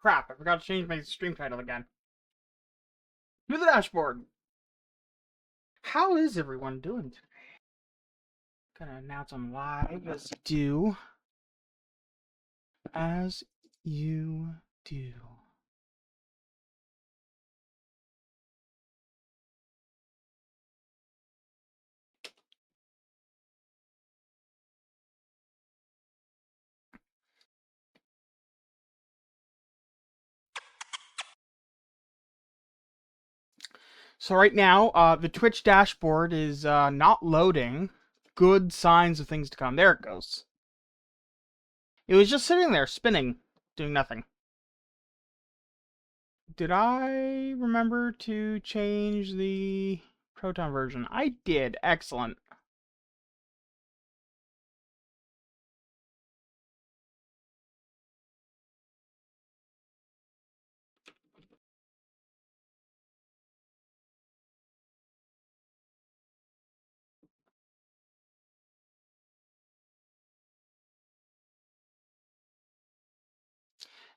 Crap, I forgot to change my stream title again. To the dashboard. How is everyone doing today? Gonna announce I'm live as you do. As you do. So right now, the Twitch dashboard is not loading. Good signs of things to come. There it goes. It was just sitting there, spinning, doing nothing. Did I remember to change the Proton version? I did. Excellent.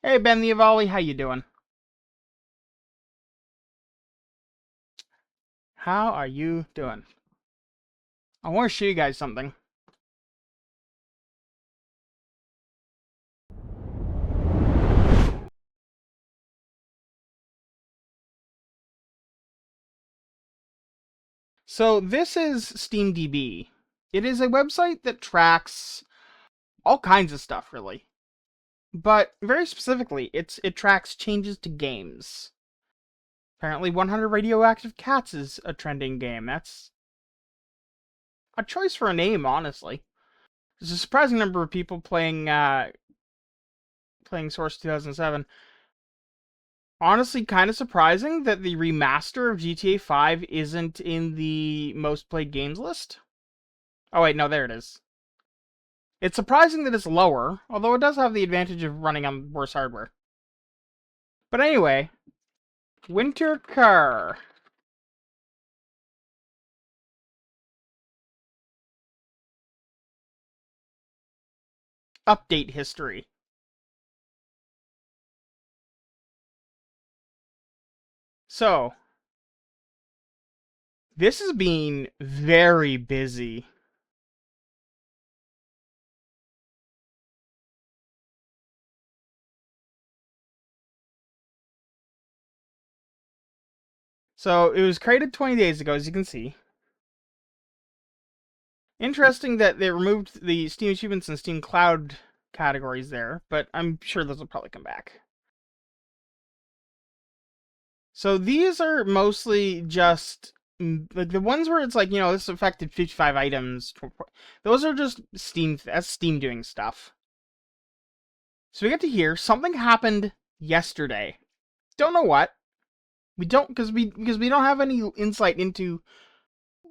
Hey, Ben the Avali, how you doing? How are you doing? I want to show you guys something. So this is SteamDB. It is a website that tracks all kinds of stuff, really. But very specifically, it tracks changes to games. Apparently 100 Radioactive Cats is a trending game. That's a choice for a name, honestly. There's a surprising number of people playing Source 2007. Honestly, kind of surprising that the remaster of GTA 5 isn't in the most played games list. Oh wait, no, there it is. It's surprising that it's lower, although it does have the advantage of running on worse hardware. But anyway, Winter Car. Update history. So, this has been very busy. So, it was created 20 days ago, as you can see. Interesting that they removed the Steam Achievements and Steam Cloud categories there, but I'm sure those will probably come back. So these are mostly just like the ones where it's like, you know, this affected 55 items. Those are just Steam. That's Steam doing stuff. So we get to hear something happened yesterday. Don't know what. We don't because we don't have any insight into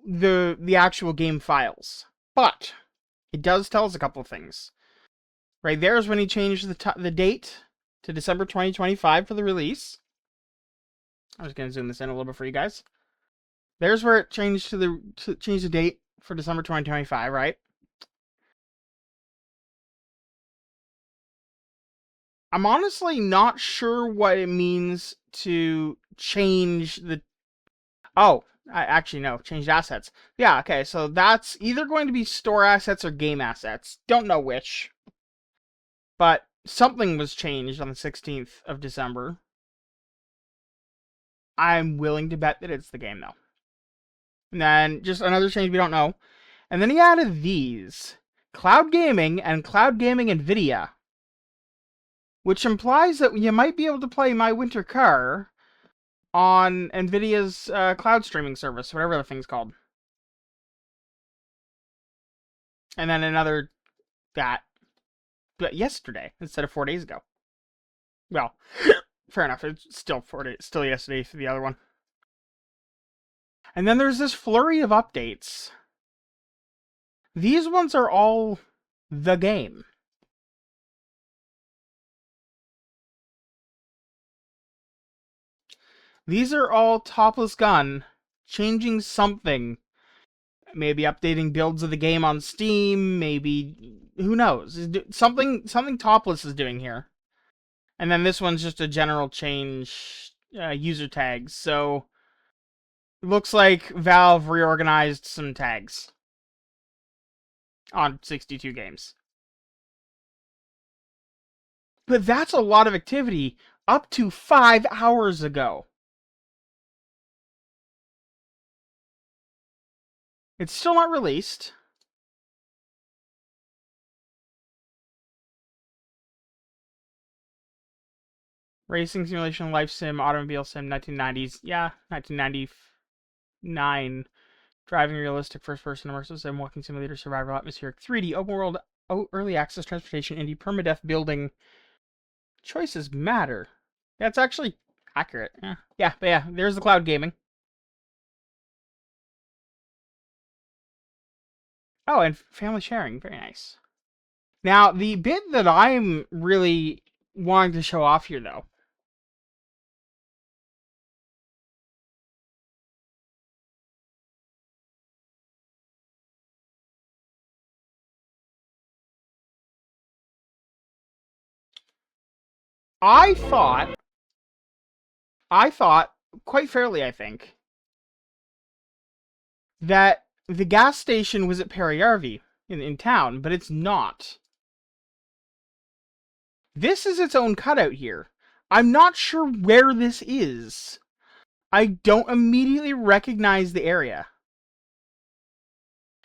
the actual game files. But it does tell us a couple of things. Right there is when he changed the date to December 2025 for the release. I'm just gonna zoom this in a little bit for you guys. There's where it changed to change the date for December 2025, right? I'm honestly not sure what it means to change the. Oh, actually no, changed assets. Yeah, okay, so that's either going to be store assets or game assets. Don't know which. But something was changed on the 16th of December. I'm willing to bet that it's the game, though. And then just another change we don't know. And then he added these. Cloud Gaming and Cloud Gaming NVIDIA. Which implies that you might be able to play My Winter Car on NVIDIA's cloud streaming service, whatever the thing's called. And then another that, but yesterday instead of 4 days ago. Well, fair enough. It's still 4 days, still yesterday for the other one. And then there's this flurry of updates. These ones are all the game. These are all Topless Gun changing something. Maybe updating builds of the game on Steam, maybe who knows? Something Topless is doing here. And then this one's just a general change user tags. So it looks like Valve reorganized some tags on 62 games. But that's a lot of activity up to 5 hours ago. It's still not released. Racing simulation, life sim, automobile sim, 1990s. Yeah, 1999. Driving realistic first-person immersive sim, walking simulator, survival, atmospheric, 3D, open world, early access, transportation, indie, permadeath, building. Choices matter. That's actually accurate. But yeah, there's the cloud gaming. Oh, and family sharing. Very nice. Now, the bit that I'm really wanting to show off here, though, I thought, quite fairly, I think, that the gas station was at Periyarvi in town, but it's not. This is its own cutout here. I'm not sure where this is. I don't immediately recognize the area.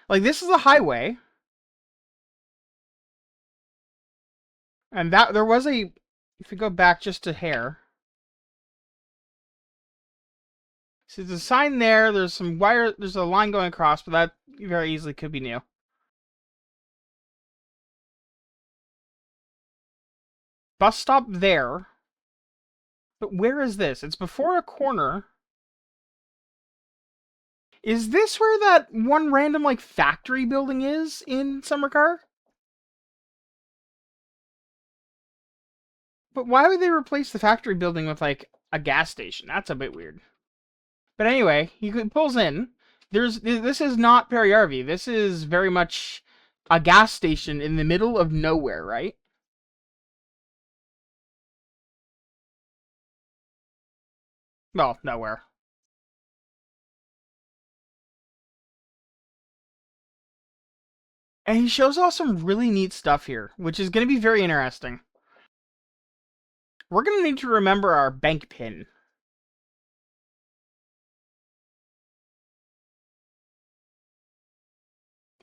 Like, this is a highway. And that there was a, if we go back just a hair. So there's a sign there, there's some wire, there's a line going across, but that very easily could be new. Bus stop there. But where is this? It's before a corner. Is this where that one random, like, factory building is in Summercar? But why would they replace the factory building with, like, a gas station? That's a bit weird. But anyway, he pulls in. This is not Periyarvi. This is very much a gas station in the middle of nowhere, right? Well, nowhere. And he shows off some really neat stuff here, which is going to be very interesting. We're going to need to remember our bank pin.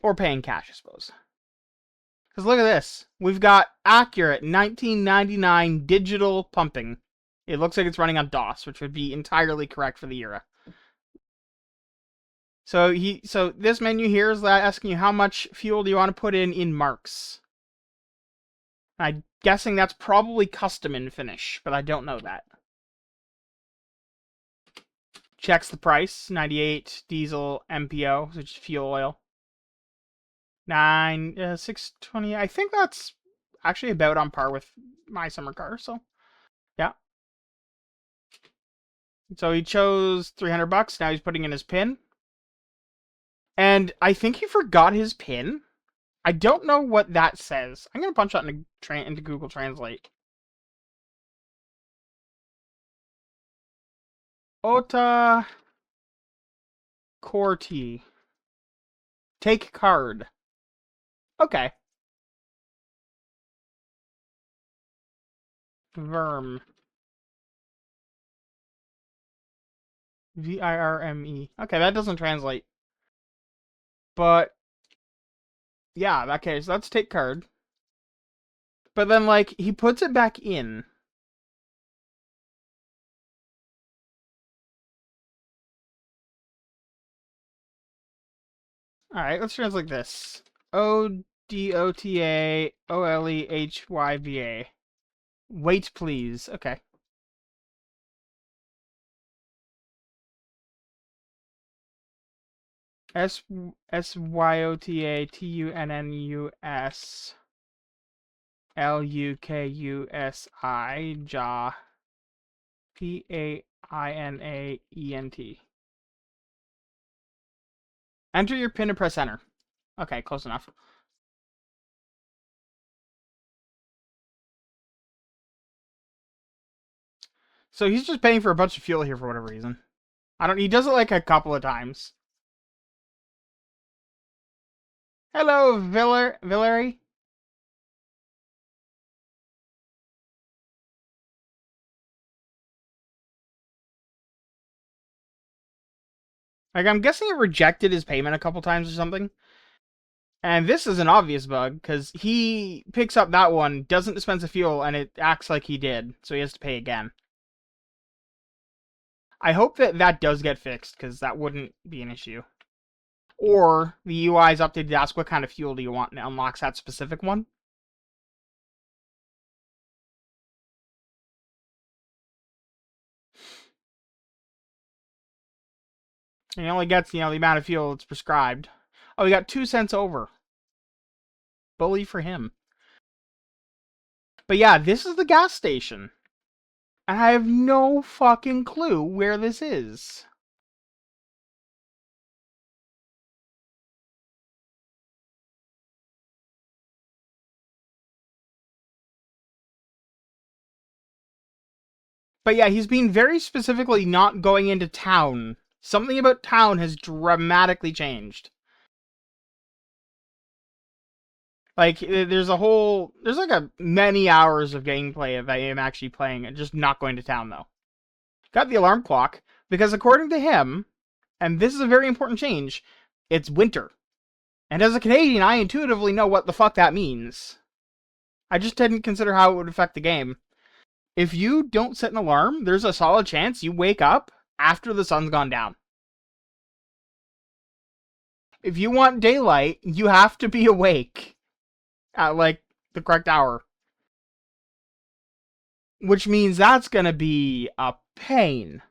Or paying cash, I suppose. Because look at this. We've got accurate 1999 digital pumping. It looks like it's running on DOS, which would be entirely correct for the era. So this menu here is asking you how much fuel do you want to put in marks. I'm guessing that's probably custom in Finnish, but I don't know that. Checks the price, 98 diesel MPO, which is fuel oil. 620. I think that's actually about on par with my summer car, so yeah. So he chose $300. Now he's putting in his PIN. And I think he forgot his PIN. I don't know what that says. I'm gonna punch that into Google Translate. Ota Corti. Take card. Okay. Verm. VIRME. Okay, that doesn't translate. But yeah, okay, so let's take card. But then, like, he puts it back in. Alright, let's translate this. ODOTAOLEHYVA. Wait, please. Okay. SYOTATUNNUSLUKUSI. Ja. PAINAENT. Enter your PIN and press enter. Okay, close enough. So he's just paying for a bunch of fuel here for whatever reason. I don't. He does it like a couple of times. Hello, Villery. Like, I'm guessing it rejected his payment a couple times or something. And this is an obvious bug, because he picks up that one, doesn't dispense the fuel, and it acts like he did, so he has to pay again. I hope that that does get fixed, because that wouldn't be an issue. Or the UI is updated to ask what kind of fuel do you want, and it unlocks that specific one. And he only gets, the amount of fuel that's prescribed. Oh, he got 2 cents over. Bully for him. But yeah, this is the gas station. And I have no fucking clue where this is. But yeah, he's being very specifically not going into town. Something about town has dramatically changed. Like, there's like a many hours of gameplay of I am actually playing and just not going to town, though. Got the alarm clock, because according to him, and this is a very important change, it's winter. And as a Canadian, I intuitively know what the fuck that means. I just didn't consider how it would affect the game. If you don't set an alarm, there's a solid chance you wake up after the sun's gone down. If you want daylight, you have to be awake at, like, the correct hour. Which means that's gonna be a pain.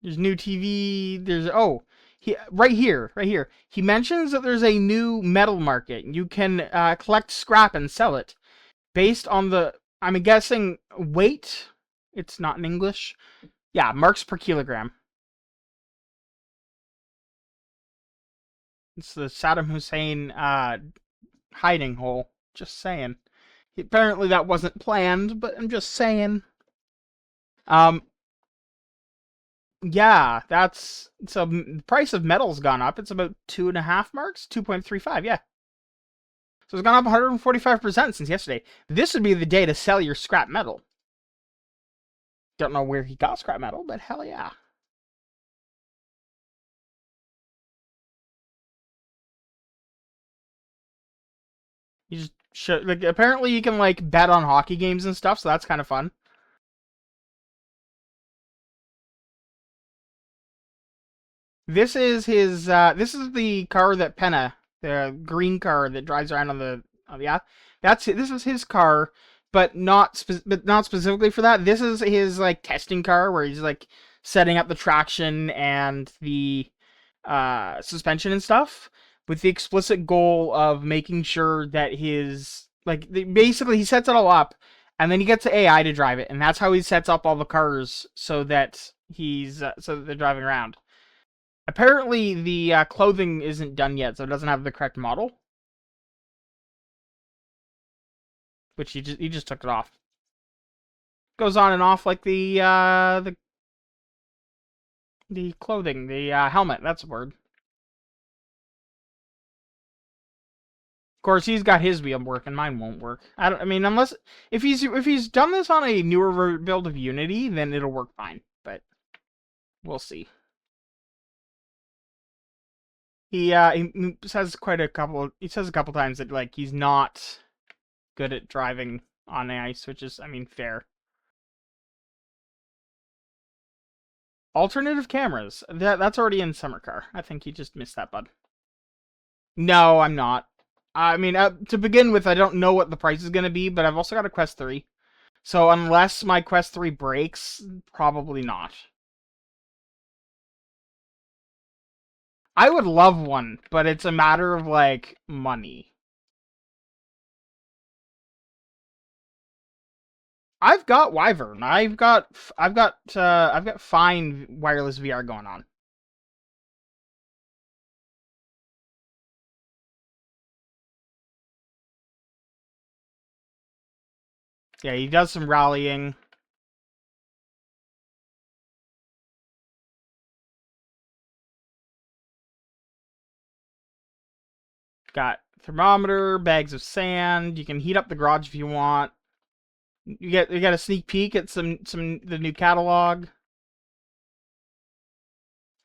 There's new TV, right here. He mentions that there's a new metal market. You can collect scrap and sell it based on the, I'm guessing, weight. It's not in English. Yeah, marks per kilogram. It's the Saddam Hussein hiding hole. Just saying. Apparently that wasn't planned, but I'm just saying. Um, yeah, that's so the price of metal's gone up. It's about 2.5 marks, 2.35. Yeah, so it's gone up 145% since yesterday. This would be the day to sell your scrap metal. Don't know where he got scrap metal, but hell yeah. You just show, like, apparently you can like bet on hockey games and stuff, so that's kind of fun. This is his. This is the car that Penna, the green car that drives around on the app. This is his car, but not specifically for that. This is his like testing car where he's like setting up the traction and the suspension and stuff, with the explicit goal of making sure that his basically he sets it all up, and then he gets the AI to drive it, and that's how he sets up all the cars so that so that they're driving around. Apparently, the clothing isn't done yet, so it doesn't have the correct model. Which he just took it off. Goes on and off like the clothing, the helmet. That's a word. Of course, he's got his wheel working. Mine won't work. I mean, unless if he's done this on a newer build of Unity, then it'll work fine. But we'll see. He says He says a couple times that like he's not good at driving on the ice, which is, I mean, fair. Alternative cameras. That's already in Summer Car. I think he just missed that, bud. No, I'm not. I mean, to begin with, I don't know what the price is going to be, but I've also got a Quest 3. So unless my Quest 3 breaks, probably not. I would love one, but it's a matter of, like, money. I've got Wyvern. I've got fine wireless VR going on. Yeah, he does some rallying. Got thermometer, bags of sand. You can heat up the garage if you want. You get a sneak peek at some the new catalog.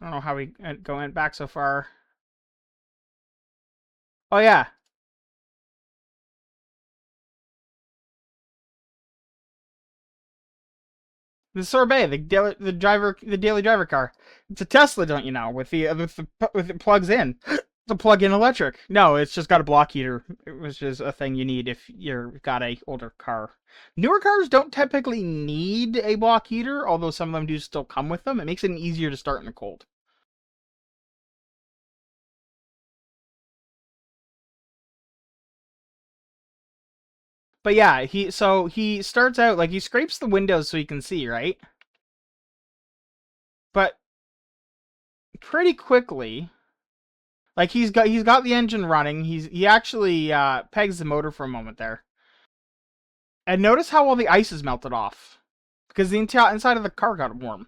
I don't know how we going back so far. Oh yeah, the Sorbet, the daily driver car. It's a Tesla, don't you know? With it plugs in. It's a plug-in electric. No, it's just got a block heater, which is a thing you need if you've got a older car. Newer cars don't typically need a block heater, although some of them do still come with them. It makes it easier to start in the cold. But yeah, he starts out like he scrapes the windows so he can see, right? But pretty quickly, like he's got the engine running. He actually pegs the motor for a moment there. And notice how all the ice is melted off because the inside of the car got warm.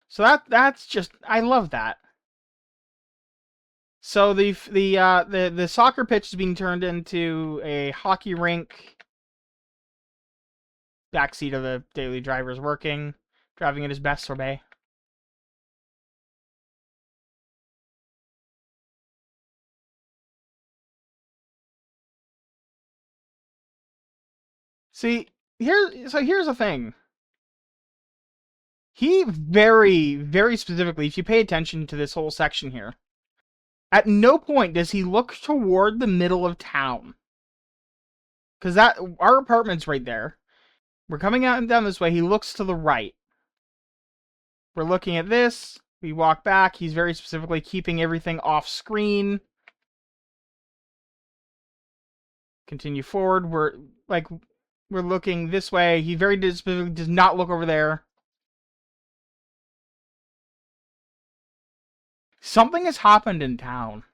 So that's just I love that. So the soccer pitch is being turned into a hockey rink. Backseat of the daily driver is working, driving at his best sorbet. See, here's the thing. He very, very specifically, if you pay attention to this whole section here, at no point does he look toward the middle of town. Because our apartment's right there. We're coming out and down this way. He looks to the right. We're looking at this. We walk back. He's very specifically keeping everything off screen. Continue forward. We're looking this way. He very specifically does not look over there. Something has happened in town.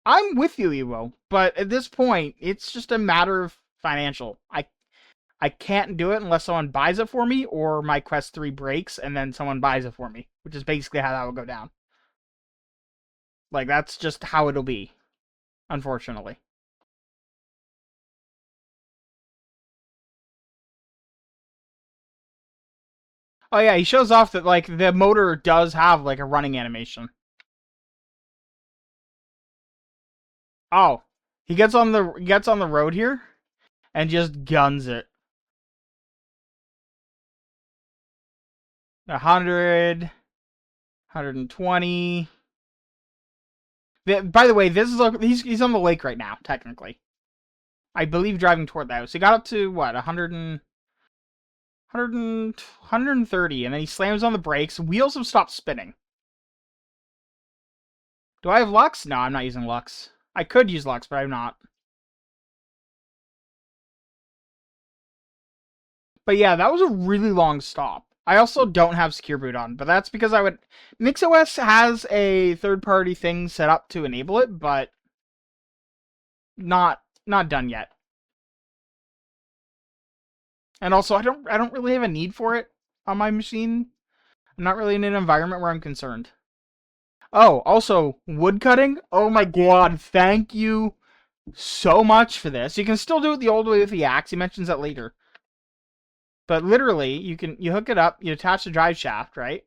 I'm with you, Evo, but at this point, it's just a matter of financial. I can't do it unless someone buys it for me or my Quest 3 breaks and then someone buys it for me, which is basically how that will go down. Like, that's just how it'll be, unfortunately. Oh yeah, he shows off that, like, the motor does have, like, a running animation. Oh, he gets on the road here and just guns it. 100, 120. By the way, this is he's on the lake right now, technically. I believe driving toward that. So he got up to what, 100 130, and then he slams on the brakes. Wheels have stopped spinning. Do I have Lux? No, I'm not using Lux. I could use Lux, but I'm not. But yeah, that was a really long stop. I also don't have Secure Boot on, but that's because MixOS has a third-party thing set up to enable it, but not done yet. And also, I don't really have a need for it on my machine. I'm not really in an environment where I'm concerned. Oh, also, wood cutting. Oh my god, thank you so much for this. You can still do it the old way with the axe. He mentions that later. But literally, you hook it up, you attach the drive shaft, right?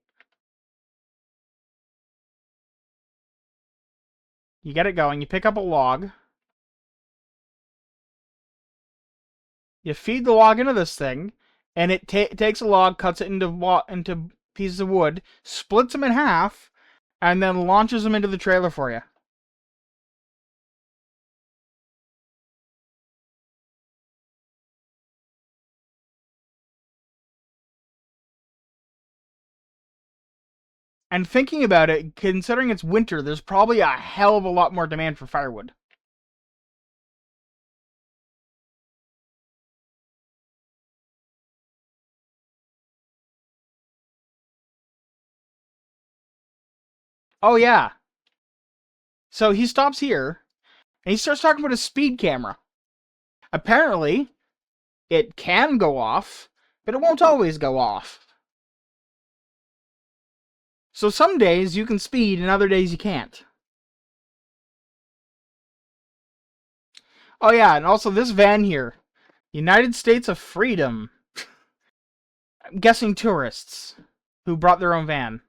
You get it going, you pick up a log. You feed the log into this thing, and it takes a log, cuts it into pieces of wood, splits them in half, and then launches them into the trailer for you. And thinking about it, considering it's winter, there's probably a hell of a lot more demand for firewood. Oh yeah. So he stops here, And he starts talking about a speed camera. Apparently, it can go off, but it won't always go off. So some days you can speed and other days you can't. Oh yeah, and also this van here. United States of Freedom. I'm guessing tourists who brought their own van.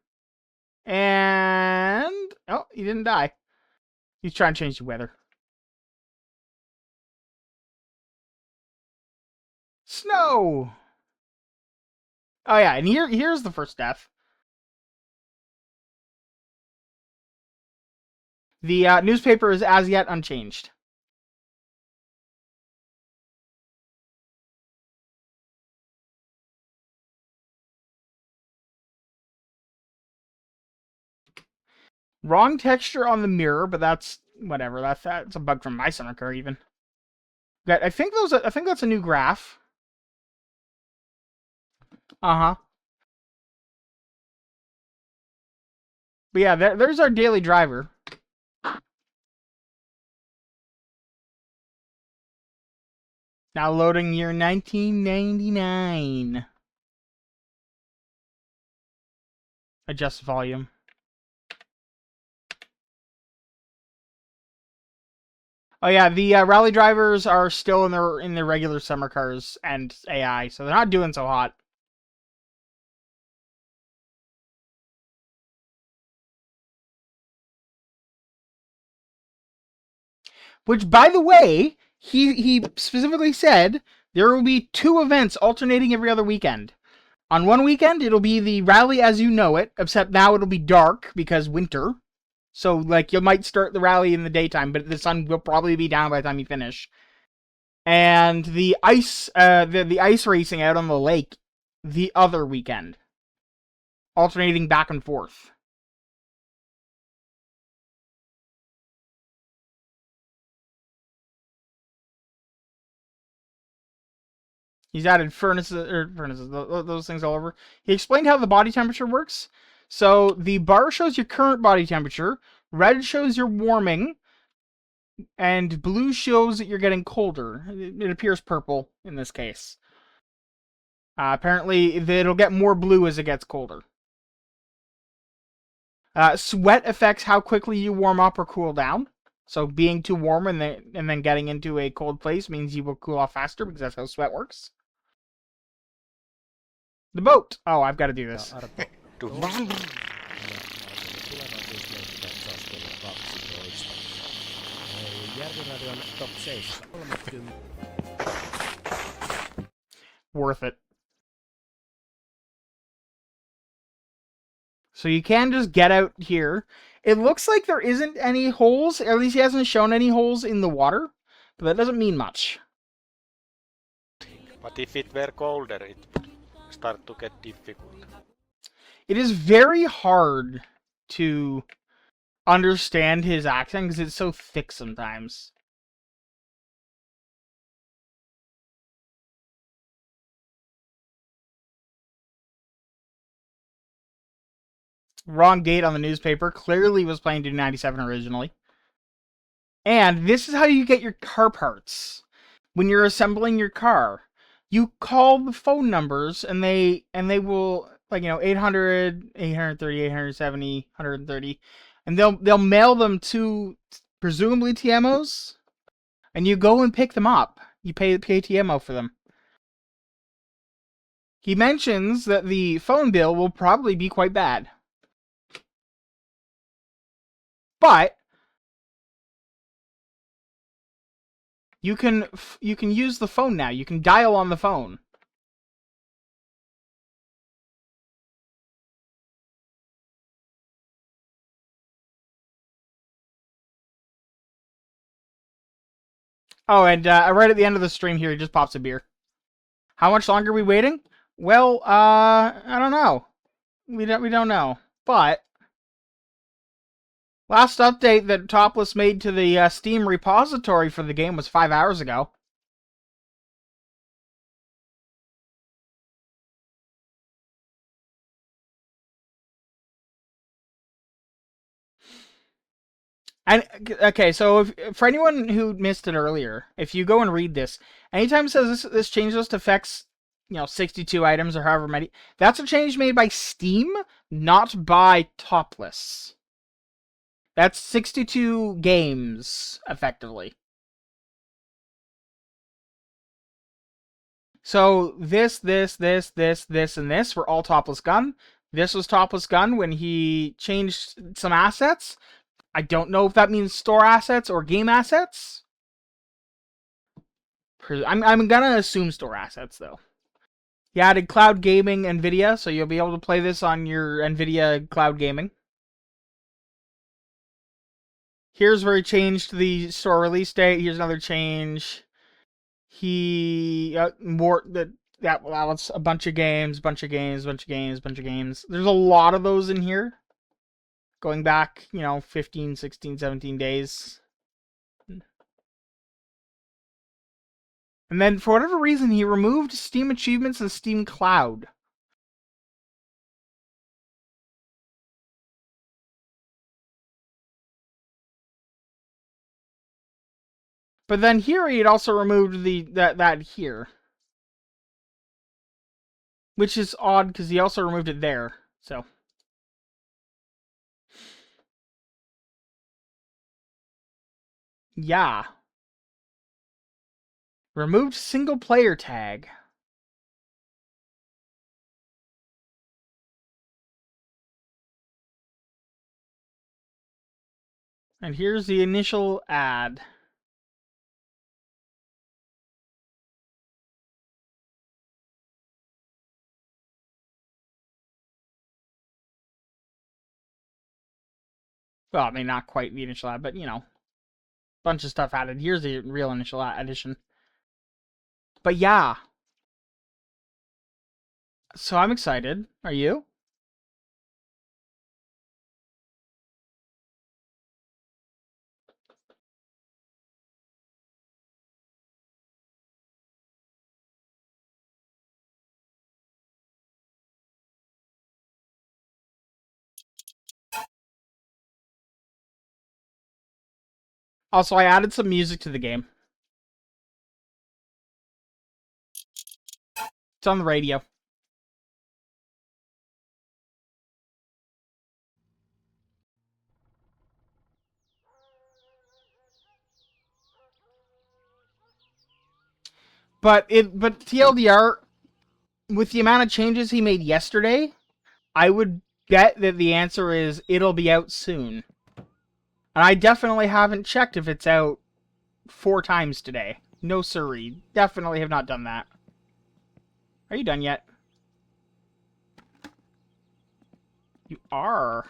And... oh, he didn't die. He's trying to change the weather. Snow! Oh yeah, and here's the first death. The newspaper is as yet unchanged. Wrong texture on the mirror, but that's whatever. That's a bug from my summer car even. I think that's a new graph. Uh-huh. But yeah, there's our daily driver. Now loading year 1999. Adjust volume. Oh yeah, the rally drivers are still in their regular summer cars and AI, so they're not doing so hot. Which, by the way, he specifically said there will be 2 events alternating every other weekend. On one weekend, it'll be the rally as you know it, except now it'll be dark because winter. So, like, you might start the rally in the daytime, but the sun will probably be down by the time you finish. And the ice racing out on the lake the other weekend, alternating back and forth. He's added furnaces, those things all over. He explained how the body temperature works. So the bar shows your current body temperature, red shows you're warming, and blue shows that you're getting colder. It appears purple in this case. Apparently, it'll get more blue as it gets colder. Sweat affects how quickly you warm up or cool down. So being too warm and then getting into a cold place means you will cool off faster because that's how sweat works. The boat. Oh, I've got to do this. Worth it. So you can just get out here. It looks like there isn't any holes. At least he hasn't shown any holes in the water. But that doesn't mean much. But if it were colder, it would start to get difficult. It is very hard to understand his accent because it's so thick sometimes. Wrong date on the newspaper. Clearly was playing to 97 originally. And this is how you get your car parts. When you're assembling your car, you call the phone numbers and they will, like, 800, 830, 870, 130, and they'll mail them to presumably TMOs, and you go and pick them up. You pay TMO for them. He mentions that the phone bill will probably be quite bad. But you can use the phone now. You can dial on the phone. Oh, and right at the end of the stream here, he just pops a beer. How much longer are we waiting? Well, I don't know. We don't know. But last update that Topless made to the Steam repository for the game was 5 hours ago. And okay, so for anyone who missed it earlier, if you go and read this, anytime it says this change list affects 62 items or however many, that's a change made by Steam, not by Topless. That's 62 games effectively. So this, and this were all Topless Gun. This was Topless Gun when he changed some assets. I don't know if that means store assets or game assets. I'm gonna assume store assets though. He added cloud gaming NVIDIA, so you'll be able to play this on your NVIDIA cloud gaming. Here's where he changed the store release date. Here's another change. He more that was a bunch of games, bunch of games. There's a lot of those in here, going back 15, 16, 17 days. And then for whatever reason, he removed Steam Achievements and Steam Cloud. But then here he had also removed that here, which is odd because he also removed it there. So yeah, removed single player tag. And here's the initial ad. Well, I mean, not quite the initial ad, but bunch of stuff added. Here's the real initial edition. But yeah, so I'm excited. Are you? Also, I added some music to the game. It's on the radio. But TLDR, with the amount of changes he made yesterday, I would bet that the answer is it'll be out soon. And I definitely haven't checked if it's out 4 times today. No siree. Definitely have not done that. Are you done yet? You are.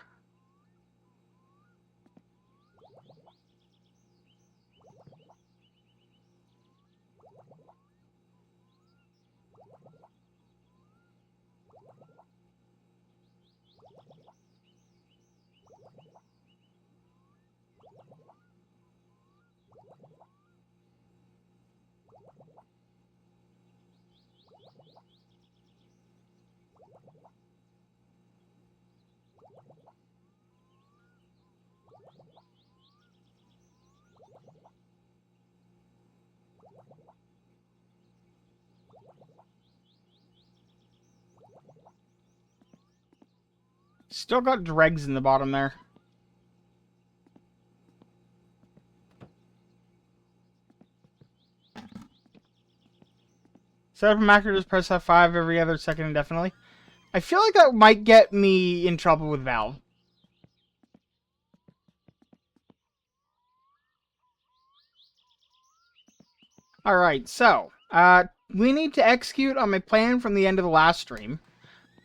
Still got dregs in the bottom there. Set up a macro, just press F5 every other second indefinitely. I feel like that might get me in trouble with Valve. Alright, so, we need to execute on my plan from the end of the last stream,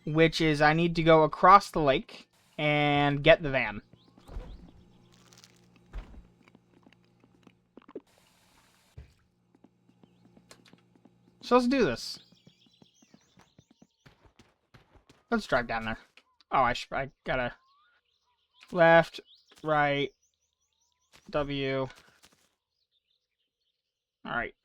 which is I need to go across the lake and get the van. So let's do this. Let's drive down there. Oh, I gotta... Left, right, W. Alright.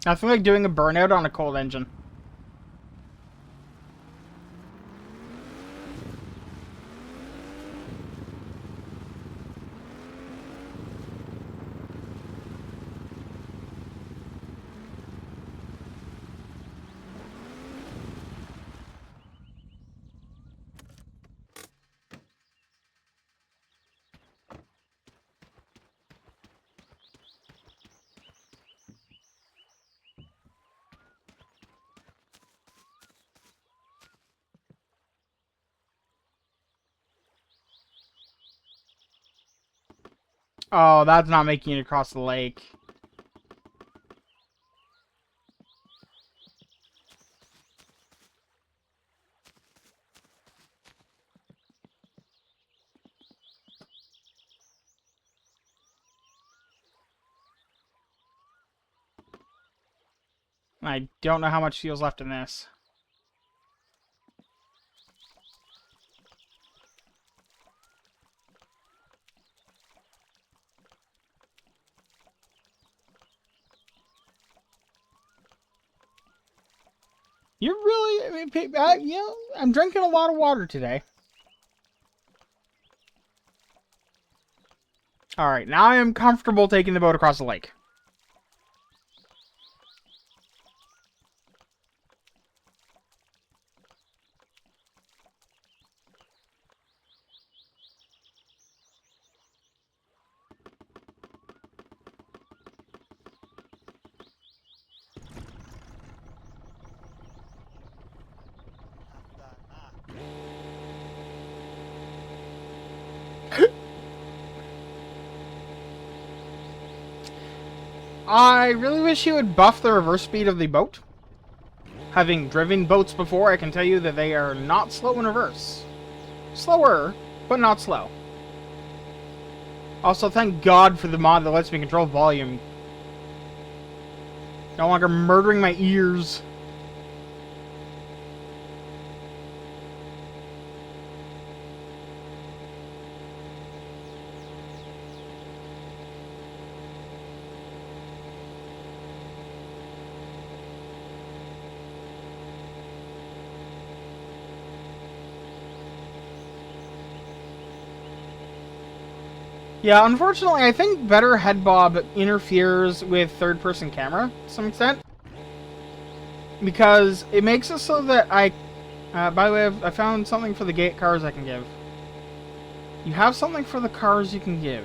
Nothing like doing a burnout on a cold engine. Oh, that's not making it across the lake. I don't know how much fuel's left in this. You're really, I mean, you know, I'm drinking a lot of water today. Alright, now I am comfortable taking the boat across the lake. I really wish you would buff the reverse speed of the boat. Having driven boats before, I can tell you that they are not slow in reverse. Slower, but not slow. Also, thank God for the mod that lets me control volume. No longer murdering my ears. Yeah, unfortunately, I think better head bob interferes with third-person camera to some extent. Because it makes it so that I... by the way, I found something for the gate cars I can give. You have something for the cars you can give.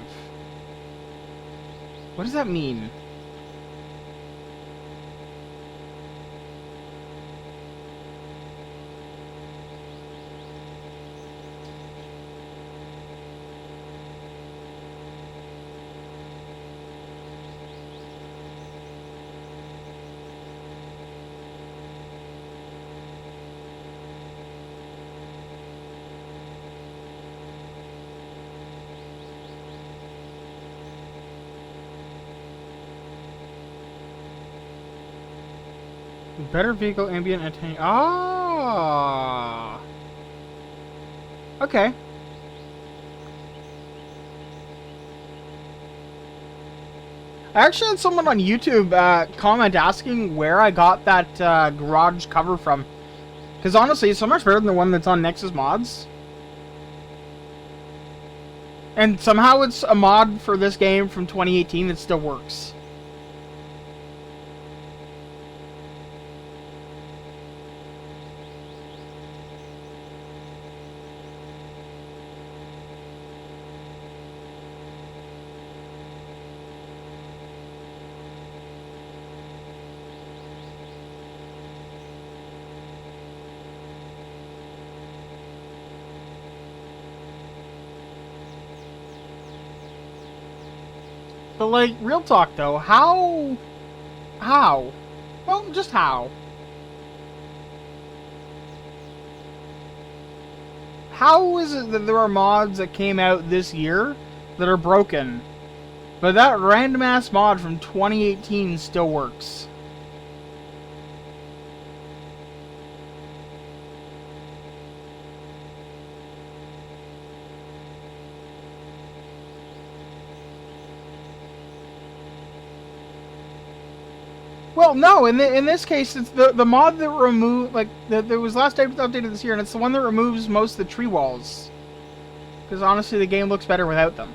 What does that mean? Better vehicle ambient attenuation. Ah. Okay. I actually had someone on YouTube comment asking where I got that garage cover from. Because honestly, it's so much better than the one that's on Nexus Mods. And somehow it's a mod for this game from 2018 that still works. But like, real talk though, how? How? Well, just how? How is it that there are mods that came out this year that are broken, but that random ass mod from 2018 still works? Well, no. In this case, it's the mod that removed there was last updated this year, and it's the one that removes most of the tree walls. Because honestly, the game looks better without them.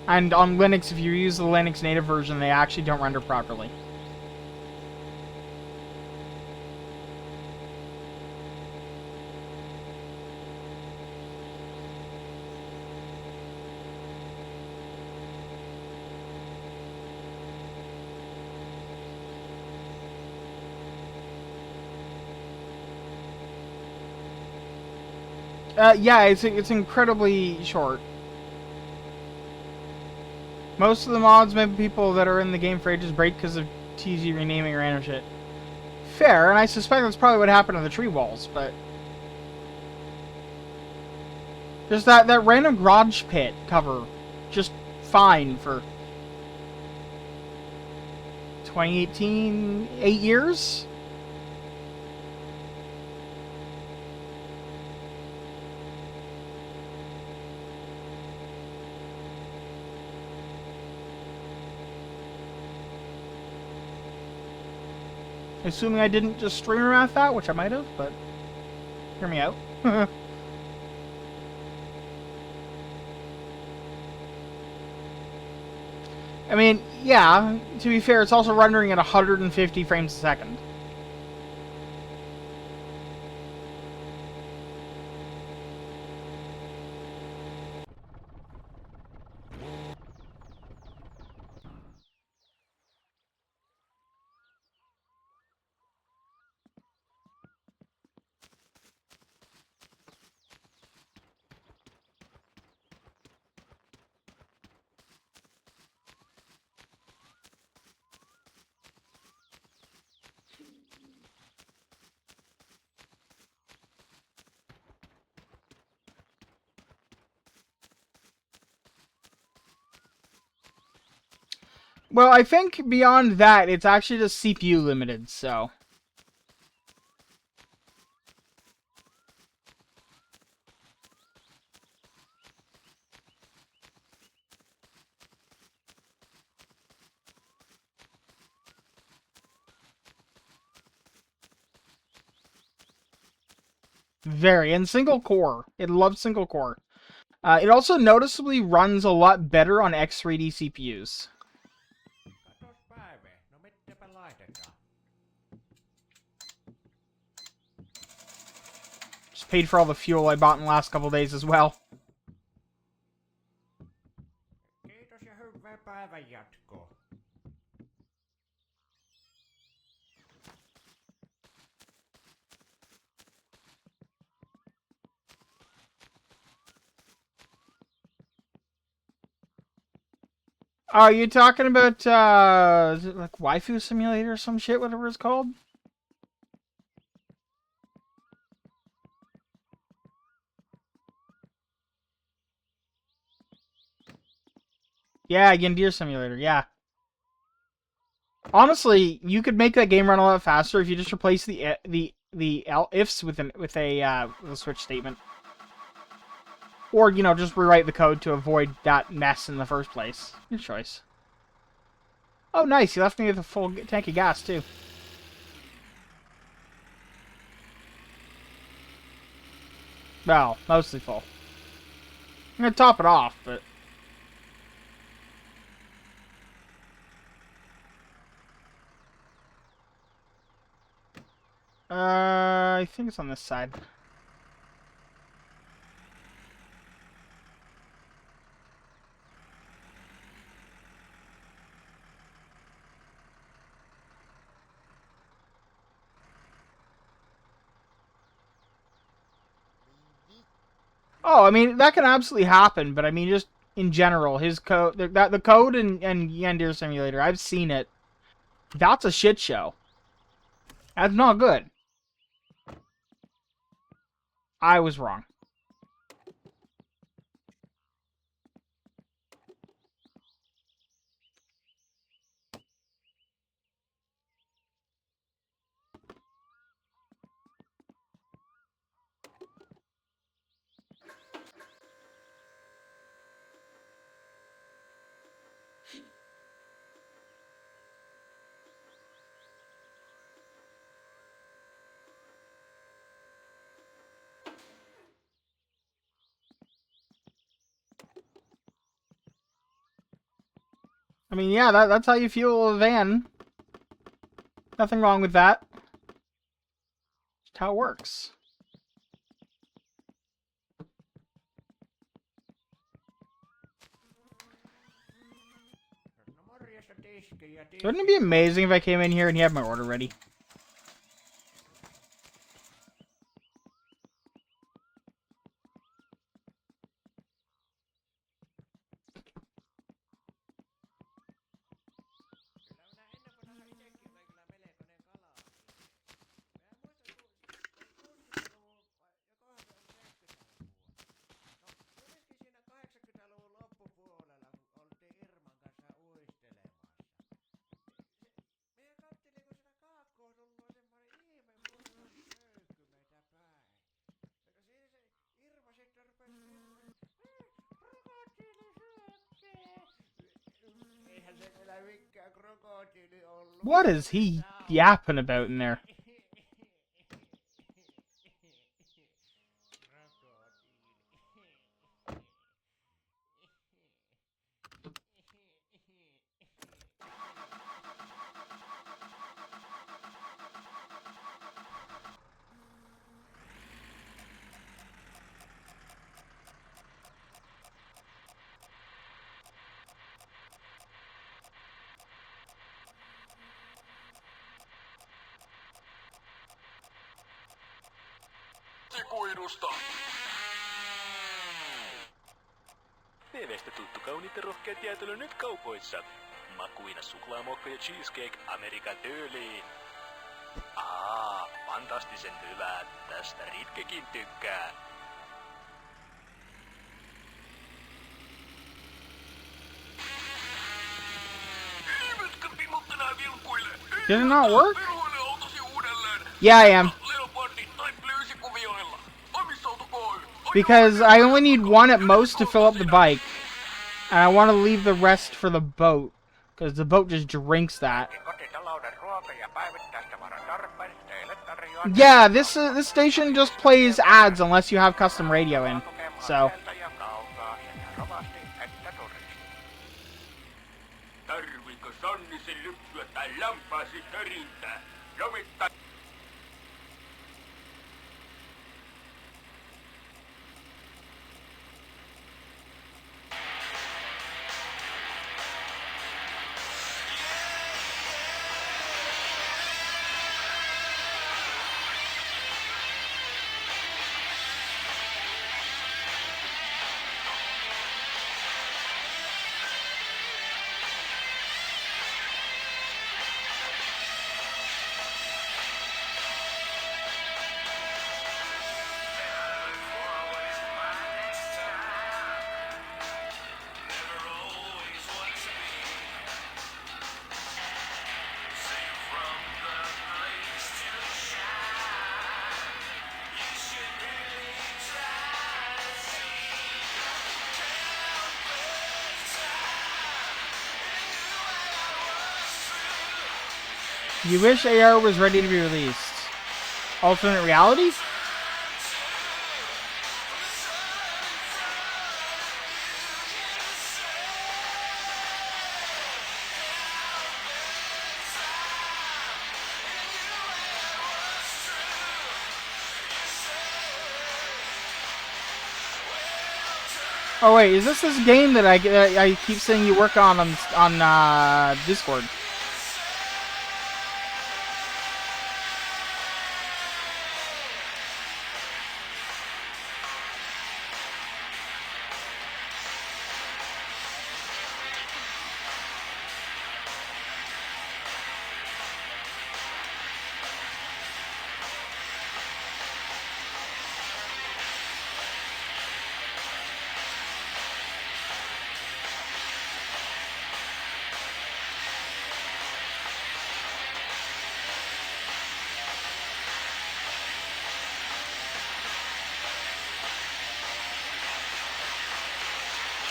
And on Linux, if you use the Linux native version, they actually don't render properly. Yeah, it's incredibly short. Most of the mods make people that are in the game for ages break because of TZ renaming random shit. Fair, and I suspect that's probably what happened to the tree walls, but... Just that random garage pit cover. Just fine for... 2018? 8 years? Assuming I didn't just stream around that, which I might have, but... Hear me out. I mean, yeah, to be fair, it's also rendering at 150 frames a second. Well, I think beyond that, it's actually just CPU limited, so... Very. And single core. It loves single core. It also noticeably runs a lot better on X3D CPUs. Just paid for all the fuel I bought in the last couple days as well. Oh, you talking about, is it like Waifu Simulator or some shit, whatever it's called? Yeah, Gendir Simulator, yeah. Honestly, you could make that game run a lot faster if you just replace the ifs with a switch statement. Or, you know, just rewrite the code to avoid that mess in the first place. Your choice. Oh, nice. You left me with a full tank of gas, too. Well, mostly full. I'm gonna top it off, but... I think it's on this side. Oh, I mean, that can absolutely happen, but I mean, just in general, his code... The code in Yandir Simulator, I've seen it. That's a shit show. That's not good. I was wrong. I mean, yeah, that's how you fuel a van. Nothing wrong with that. Just how it works. Wouldn't it be amazing if I came in here and he had my order ready? What is he yapping about in there? Kuidusta. TV:stä tuttu kauniit ja rohkeat jäätelö nyt kaupoissa. Makuina suklaamokka ja cheesecake Amerikan tyyliin. Fantastisen hyvää. Tästä Ritkekin tykkää. Eivätkä pimot enää vilkuille. Did it not work? Yeah, I am. Because I only need one at most to fill up the bike. And I want to leave the rest for the boat. Because the boat just drinks that. Yeah, this station just plays ads unless you have custom radio in. So. You wish AR was ready to be released. Alternate reality? Oh wait, is this game that I keep saying you work on Discord?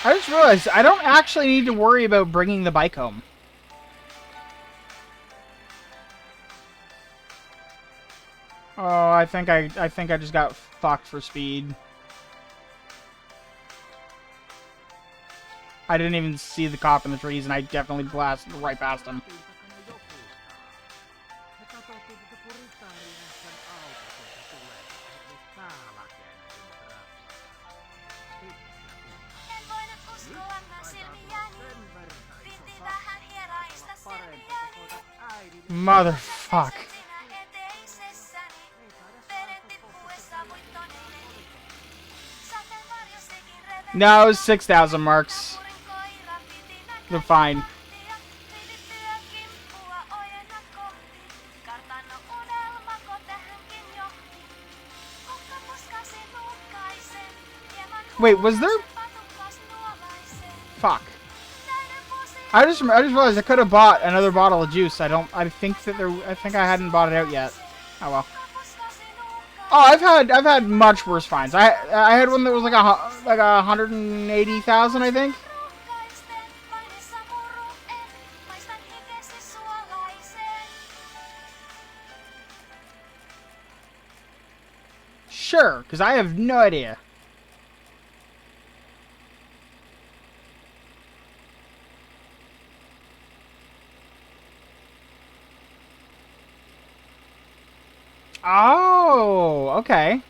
I just realized I don't actually need to worry about bringing the bike home. Oh, I think I just got fucked for speed. I didn't even see the cop in the trees, and I definitely blasted right past him. Motherfuck. No, it was 6,000 marks. They're fine. Wait, was there? Fuck. I just realized I could have bought another bottle of juice. I think I hadn't bought it out yet. Oh well. Oh, I've had much worse fines. I had one that was like 180,000, I think. Sure, because I have no idea. Oh, okay.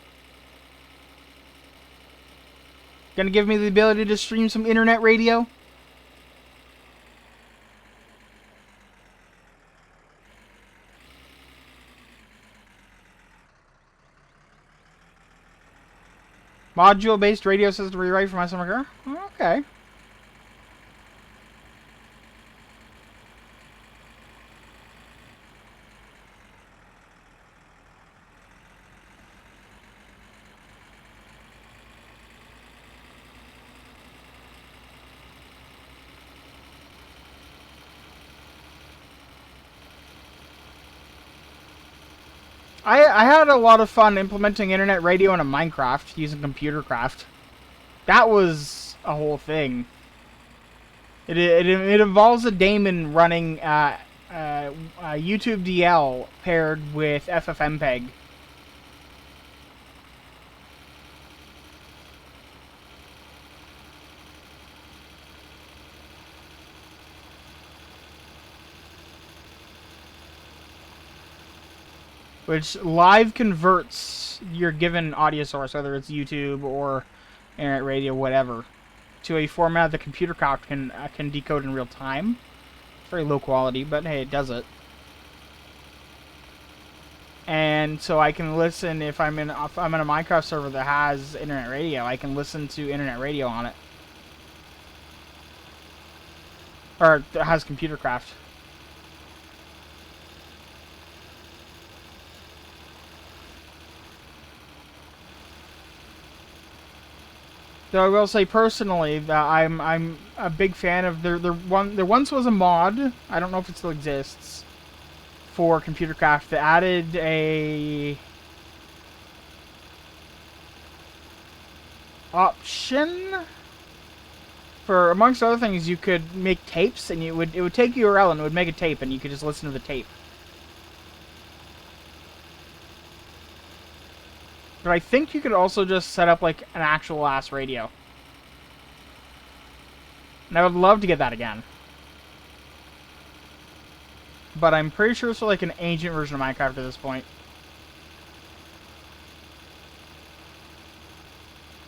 Gonna give me the ability to stream some internet radio? Module-based radio system rewrite for my summer car? Okay. I had a lot of fun implementing internet radio into Minecraft using ComputerCraft. That was a whole thing. It involves a daemon running YouTube DL paired with FFmpeg. Which live converts your given audio source, whether it's YouTube or internet radio, whatever, to a format the computer craft can decode in real time. It's very low quality, but hey, it does it. And so I can listen if I'm in a Minecraft server that has internet radio. I can listen to internet radio on it, or that has computer craft. Though I will say personally that I'm a big fan of there once was a mod, I don't know if it still exists, for ComputerCraft that added a option for, amongst other things, you could make tapes, and it would take URL and it would make a tape, and you could just listen to the tape. But I think you could also just set up like an actual ass radio. And I would love to get that again. But I'm pretty sure it's like an ancient version of Minecraft at this point.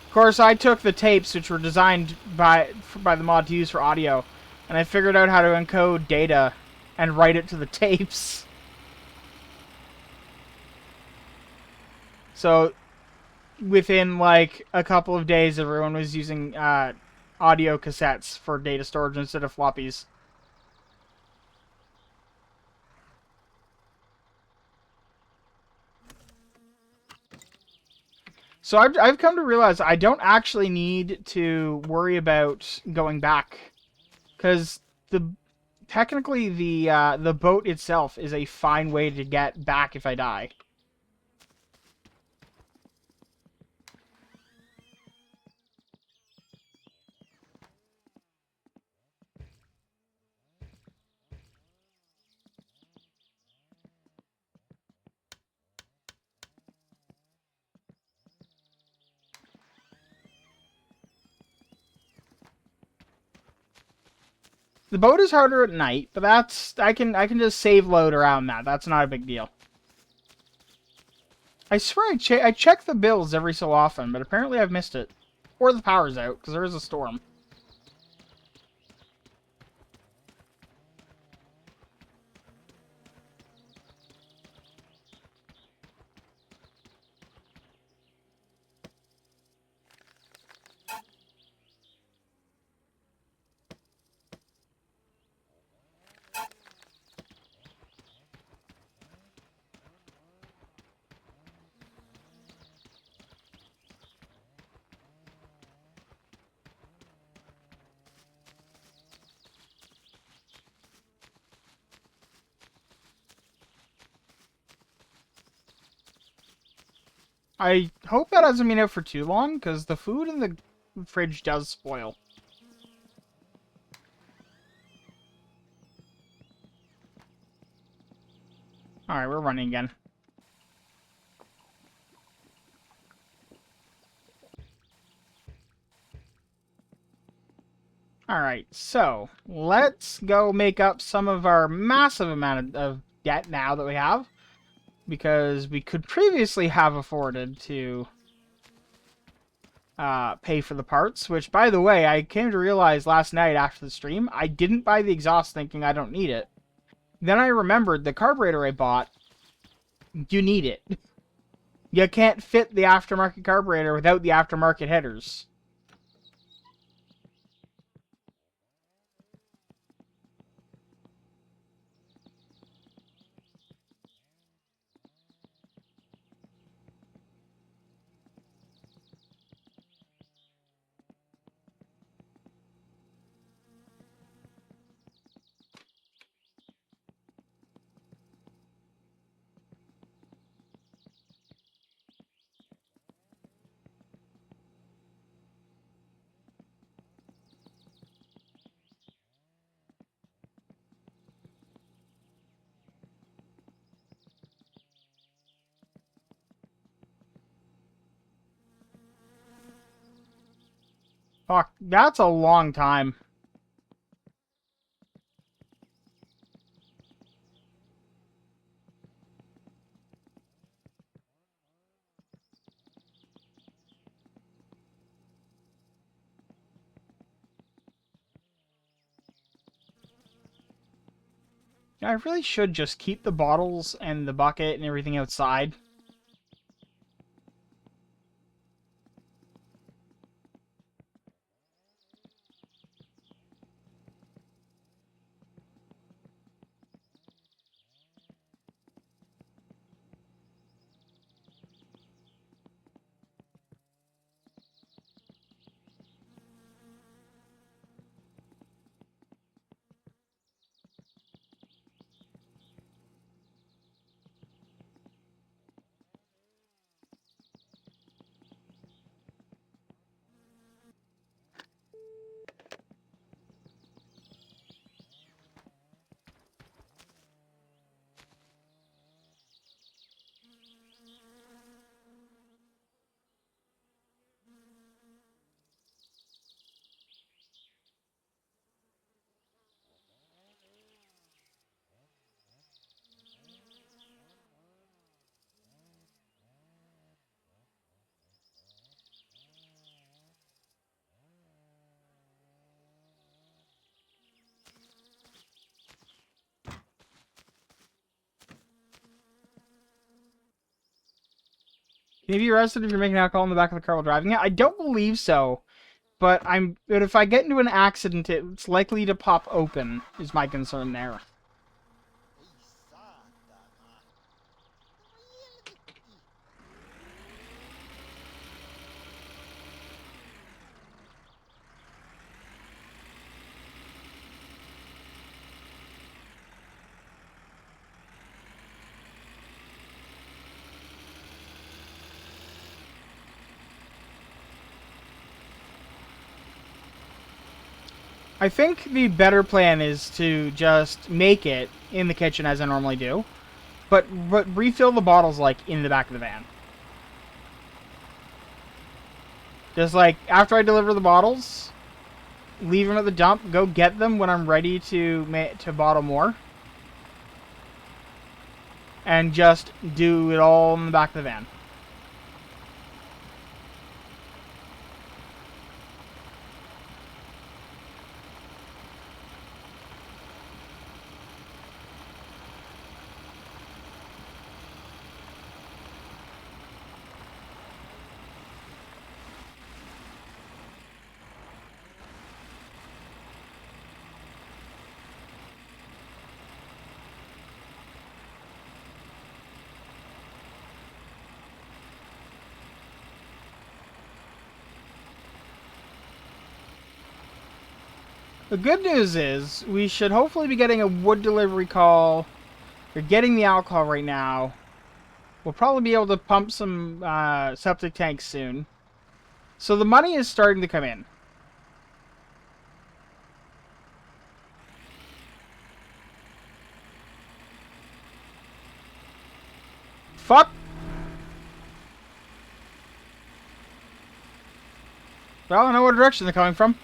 Of course, I took the tapes, which were designed by the mod to use for audio, and I figured out how to encode data and write it to the tapes. So within like a couple of days, everyone was using audio cassettes for data storage instead of floppies. So I've come to realize I don't actually need to worry about going back, because technically the boat itself is a fine way to get back if I die. The boat is harder at night, but I can just save load around that. That's not a big deal. I swear I check the bills every so often, but apparently I've missed it. Or the power's out, because there is a storm. I hope that hasn't been out for too long, because the food in the fridge does spoil. Alright, we're running again. Alright, so let's go make up some of our massive amount of debt now that we have. Because we could previously have afforded to pay for the parts, which, by the way, I came to realize last night after the stream, I didn't buy the exhaust thinking I don't need it. Then I remembered the carburetor I bought, you need it. You can't fit the aftermarket carburetor without the aftermarket headers. Fuck, that's a long time. I really should just keep the bottles and the bucket and everything outside. Can you be arrested if you're making alcohol in the back of the car while driving it? I don't believe so. But if I get into an accident, it's likely to pop open, is my concern there. I think the better plan is to just make it in the kitchen as I normally do, but refill the bottles like in the back of the van. Just like after I deliver the bottles, leave them at the dump, go get them when I'm ready to bottle more, and just do it all in the back of the van. The good news is we should hopefully be getting a wood delivery call. We're getting the alcohol right now. We'll probably be able to pump some septic tanks soon. So the money is starting to come in. Fuck! Well, I know what direction they're coming from.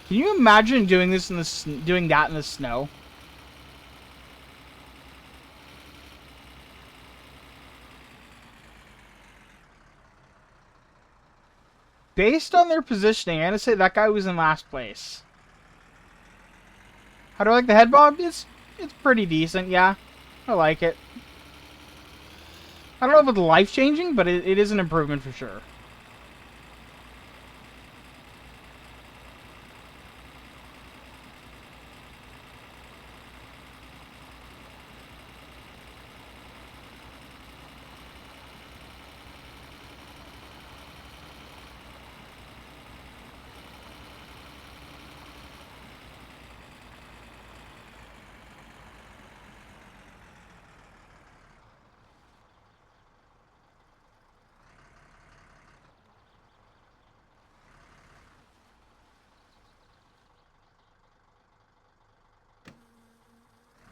Can you imagine doing this in the doing that in the snow? Based on their positioning, I'm gonna say that guy was in last place. How do I like the head bob? It's pretty decent, yeah. I like it. I don't know if it's life-changing, but it is an improvement for sure.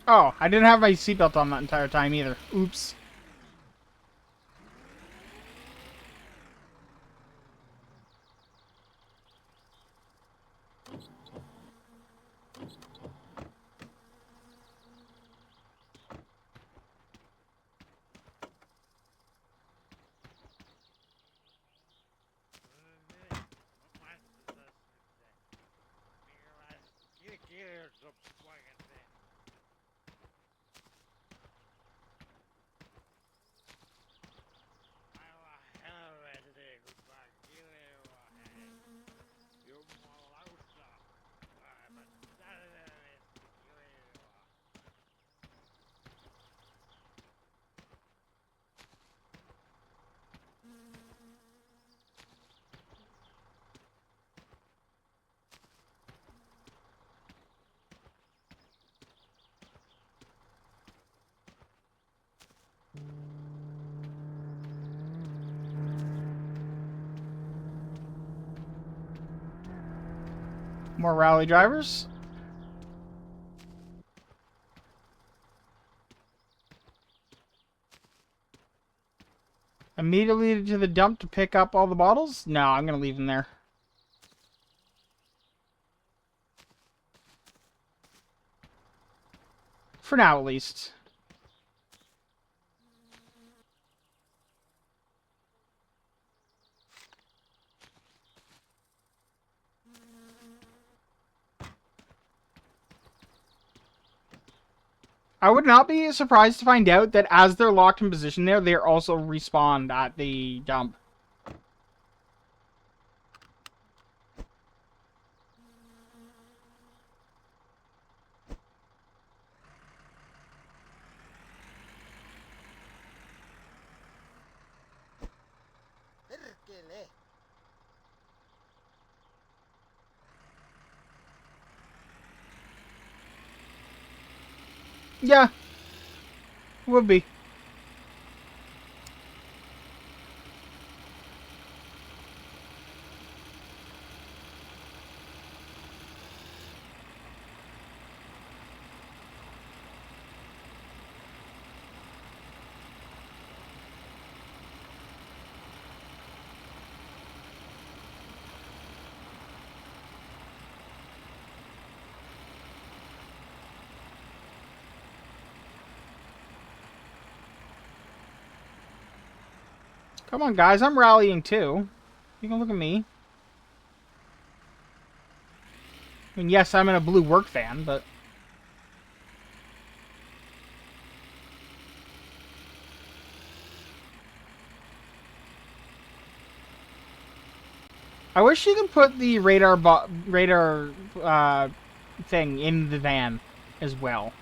Oh, I didn't have my seatbelt on that entire time either. Oops. More rally drivers. Immediately to the dump to pick up all the bottles? No, I'm gonna leave them there. For now, at least. I would not be surprised to find out that as they're locked in position there, they're also respawned at the dump. Yeah, would be. Come on, guys. I'm rallying too. You can look at me. I mean, yes, I'm in a blue work van, but... I wish you could put the radar thing in the van as well.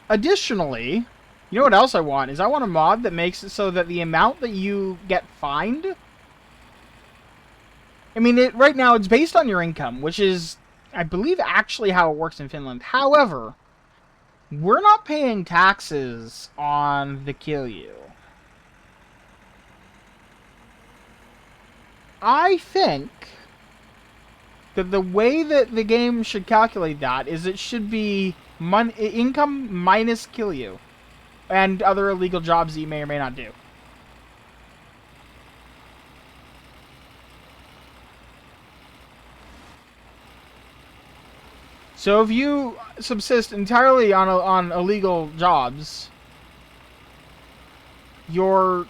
Additionally, you know what else I want? Is I want a mod that makes it so that the amount that you get fined... I mean, right now it's based on your income, which is, I believe, actually how it works in Finland. However, we're not paying taxes on the Kilju. I think that the way that the game should calculate that is it should be income minus Kilju and other illegal jobs that you may or may not do. So if you subsist entirely on illegal jobs, your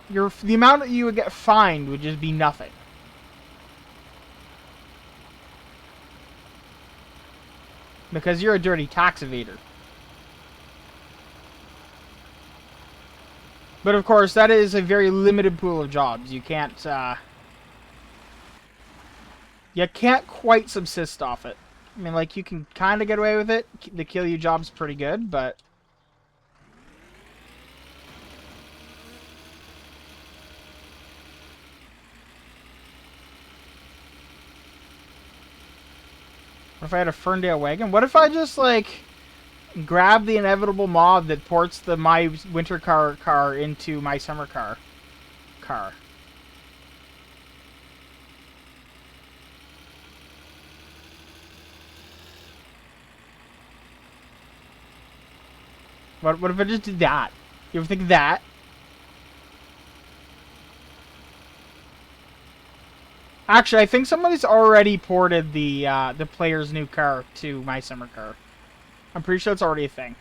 the amount that you would get fined would just be nothing. Because you're a dirty tax evader. But of course, that is a very limited pool of jobs. You can't quite subsist off it. I mean, like, you can kind of get away with it. The kill you job's pretty good, but... What if I had a Ferndale wagon? What if I just, like, grab the inevitable mod that ports the my winter car into my summer car? What if I just did that? You ever think of that? Actually, I think somebody's already ported the player's new car to my summer car. I'm pretty sure it's already a thing.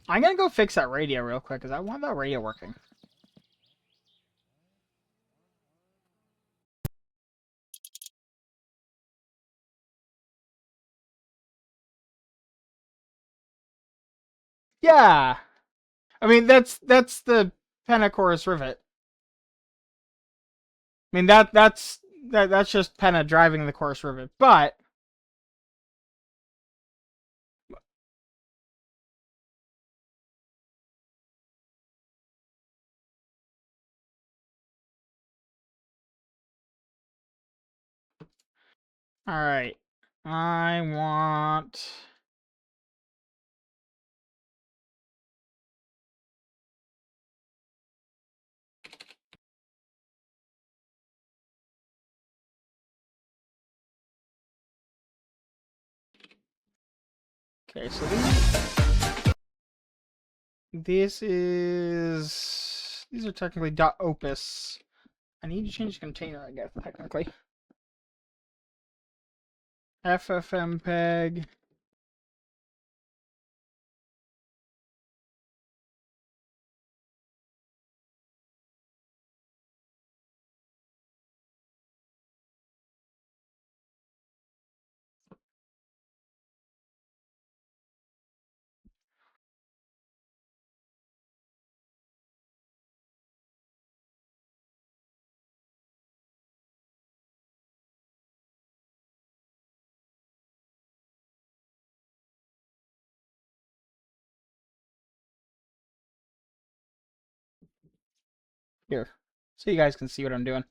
I'm gonna go fix that radio real quick, because I want that radio working. Yeah! I mean, that's the Penna chorus rivet. I mean, that's just Penna driving the chorus rivet, but... Alright. I want... Okay, so this is... These are technically .opus. I need to change the container, I guess, technically. FFmpeg. Here, so you guys can see what I'm doing.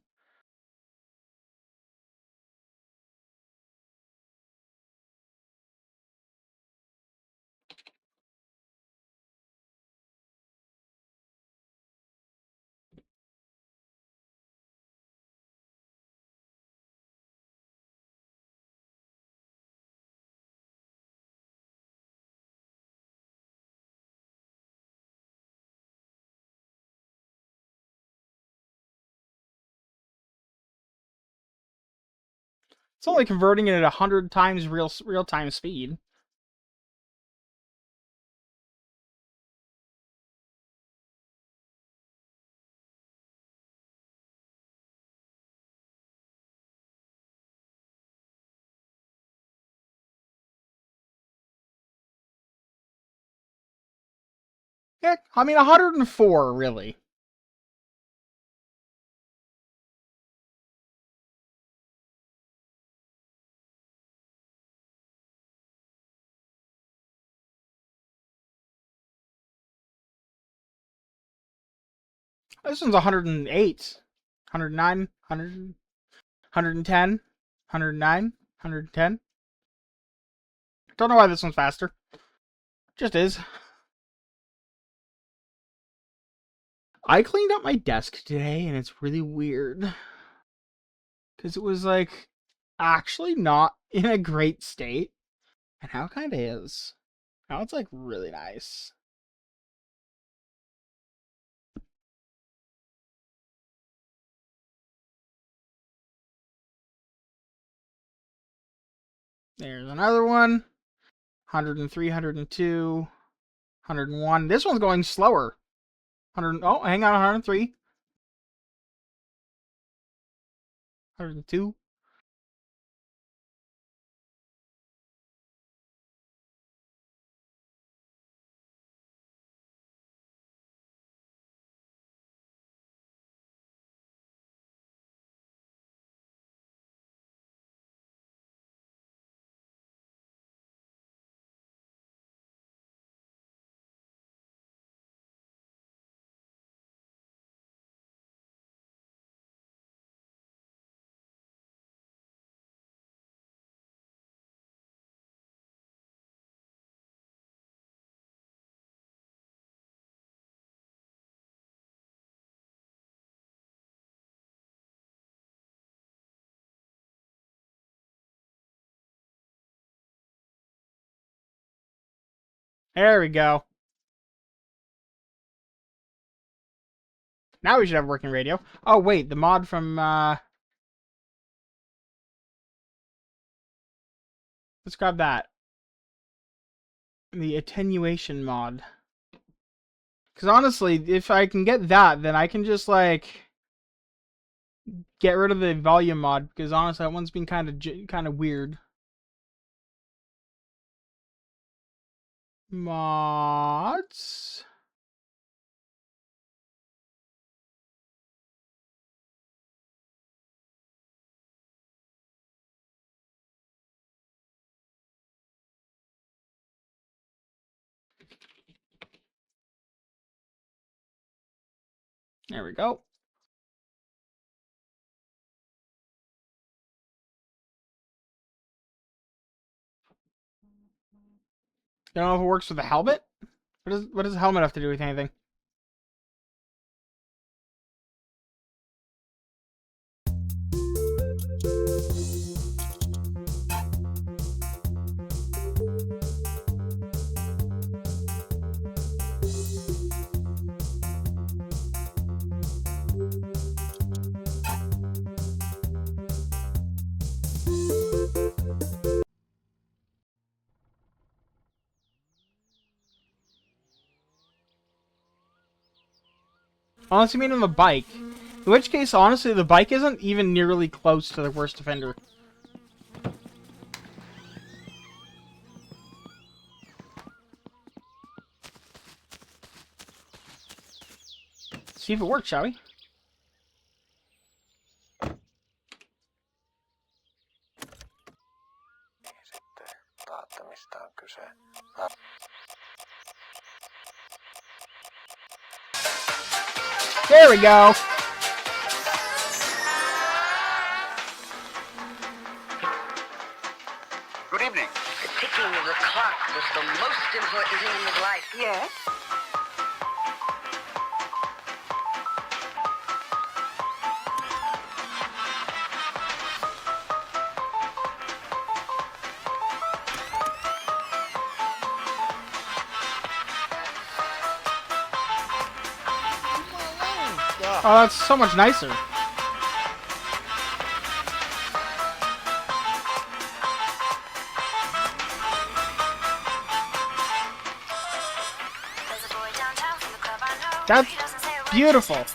It's only converting it at 100 times real-time speed. Yeah, I mean 104 really. This one's 108, 109, 100, 110, 109, 110. Don't know why this one's faster. Just is. I cleaned up my desk today, and it's really weird. Because it was, like, actually not in a great state. And now it kind of is. Now it's, like, really nice. There's another one. 103, 102, 101. This one's going slower. 100. Oh, hang on. 103. 102. There we go. Now we should have a working radio. Oh, wait. The mod from, let's grab that. The attenuation mod. Because honestly, if I can get that, then I can just, like, get rid of the volume mod. Because honestly, that one's been kind of weird. Mods. There we go. Don't know if it works with the helmet. What does the helmet have to do with anything? Unless you mean on the bike. In which case, honestly, the bike isn't even nearly close to the worst offender. See if it works, shall we? Sitten taattamista on kyse. There we go. Good evening. The ticking of the clock was the most important thing in his life. Yes? Oh, that's so much nicer. That's beautiful.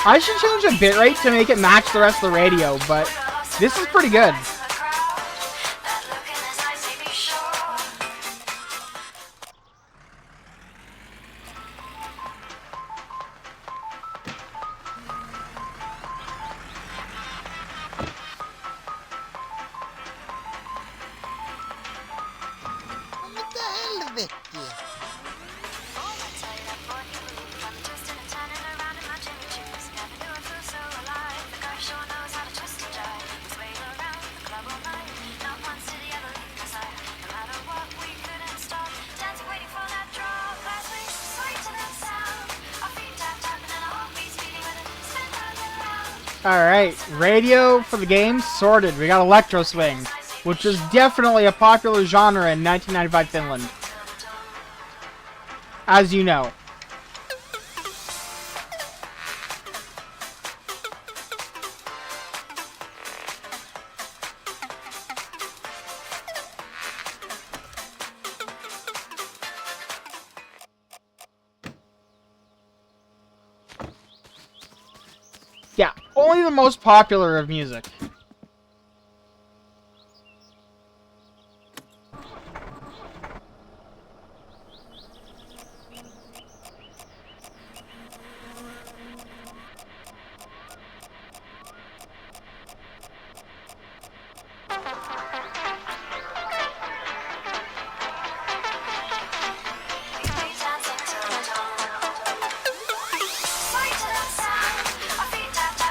I should change the bitrate to make it match the rest of the radio, but this is pretty good. Alright, radio for the game sorted. We got electro swing, which is definitely a popular genre in 1995 Finland. As you know. Yeah, only the most popular of music.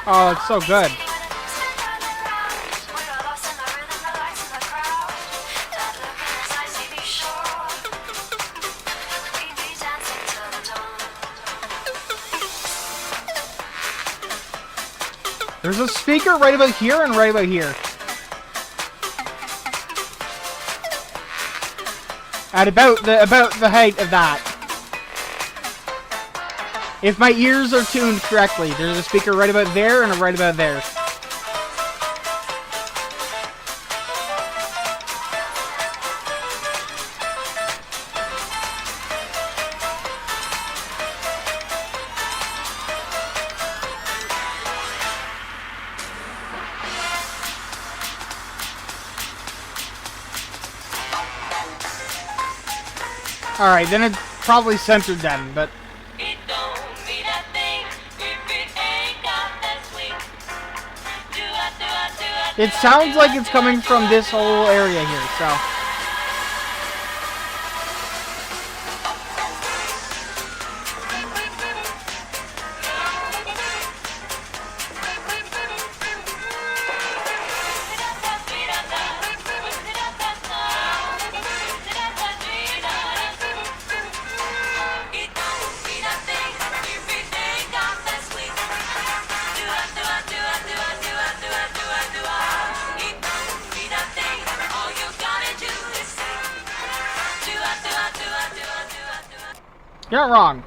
Oh, it's so good. There's a speaker right about here and right about here. At about the height of that. If my ears are tuned correctly, there's a speaker right about there and a right about there. Alright, then it's probably censored then, but... It sounds like it's coming from this whole area here, so... You're not wrong.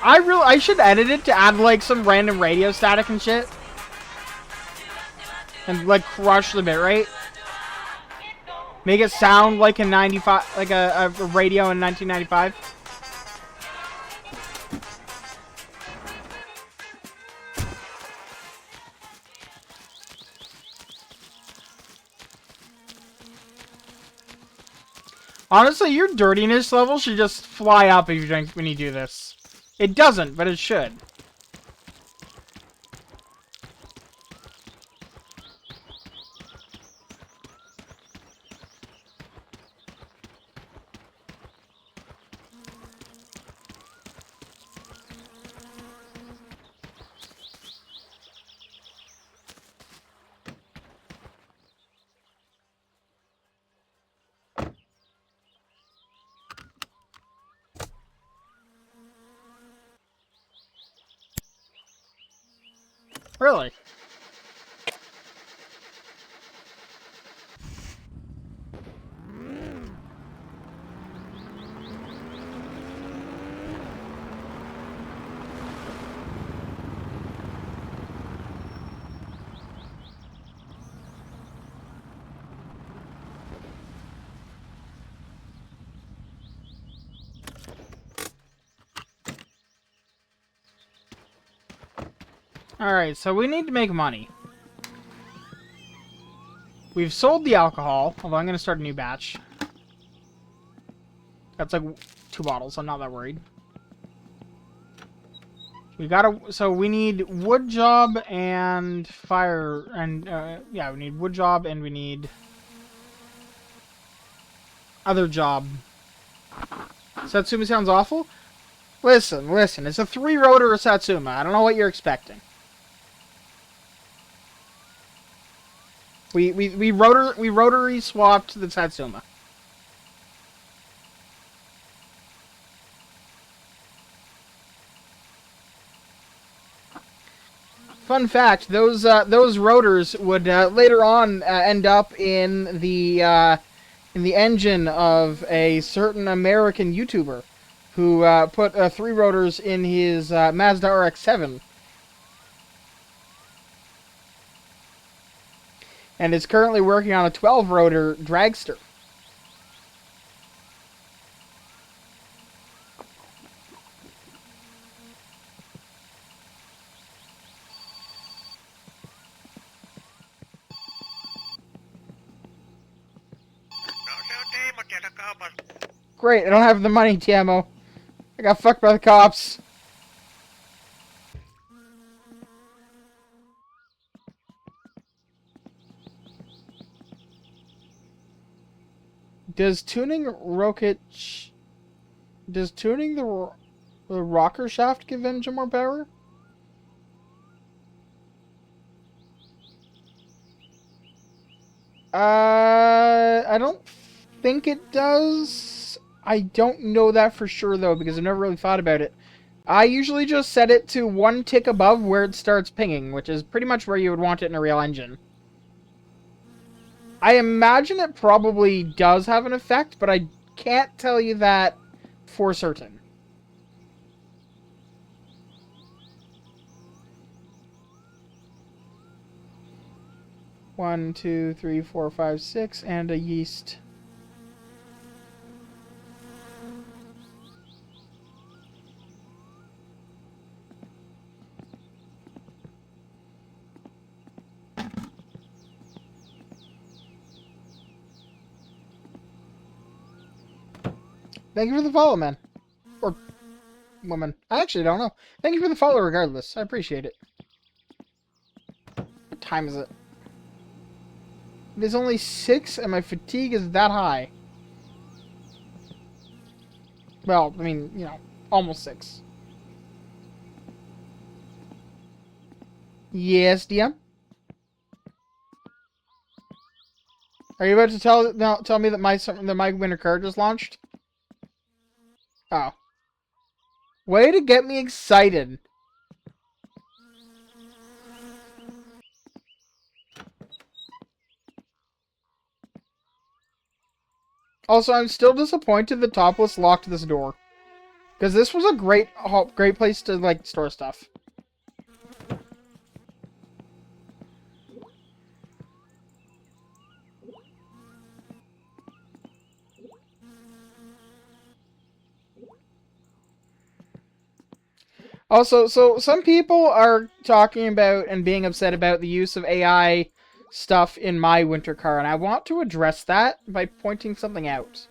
I should edit it to add like some random radio static and shit. And like crush the bitrate. Make it sound like a 95 like a radio in 1995. Honestly, your dirtiness level should just fly up if you drink when you do this. It doesn't, but it should. Really? Alright, so we need to make money. We've sold the alcohol, although I'm going to start a new batch. That's like 2 bottles, I'm not that worried. We gotta, so we need wood job and fire, and, yeah, we need wood job and we need other job. Satsuma sounds awful? Listen, it's a 3-rotor Satsuma. I don't know what you're expecting. We rotary swapped the Satsuma. Fun fact: those rotors would later on end up in the engine of a certain American YouTuber who put 3 rotors in his Mazda RX-7. And is currently working on a 12-rotor dragster. Great, I don't have the money, Tiamo. I got fucked by the cops. Does tuning the rocker shaft give engine more power? I don't think it does. I don't know that for sure though, because I've never really thought about it. I usually just set it to 1 tick above where it starts pinging, which is pretty much where you would want it in a real engine. I imagine it probably does have an effect, but I can't tell you that for certain. One, two, three, four, five, six, and a yeast. Thank you for the follow, man. Or woman. I actually don't know. Thank you for the follow regardless. I appreciate it. What time is it? It is only 6 and my fatigue is that high. Well, I mean, you know, almost 6. Yes, DM? Are you about to tell me that my winter car just launched? Oh. Way to get me excited. Also, I'm still disappointed that Topless locked this door. Because this was a great place to, like, store stuff. Also, so some people are talking about and being upset about the use of AI stuff in my winter car, and I want to address that by pointing something out.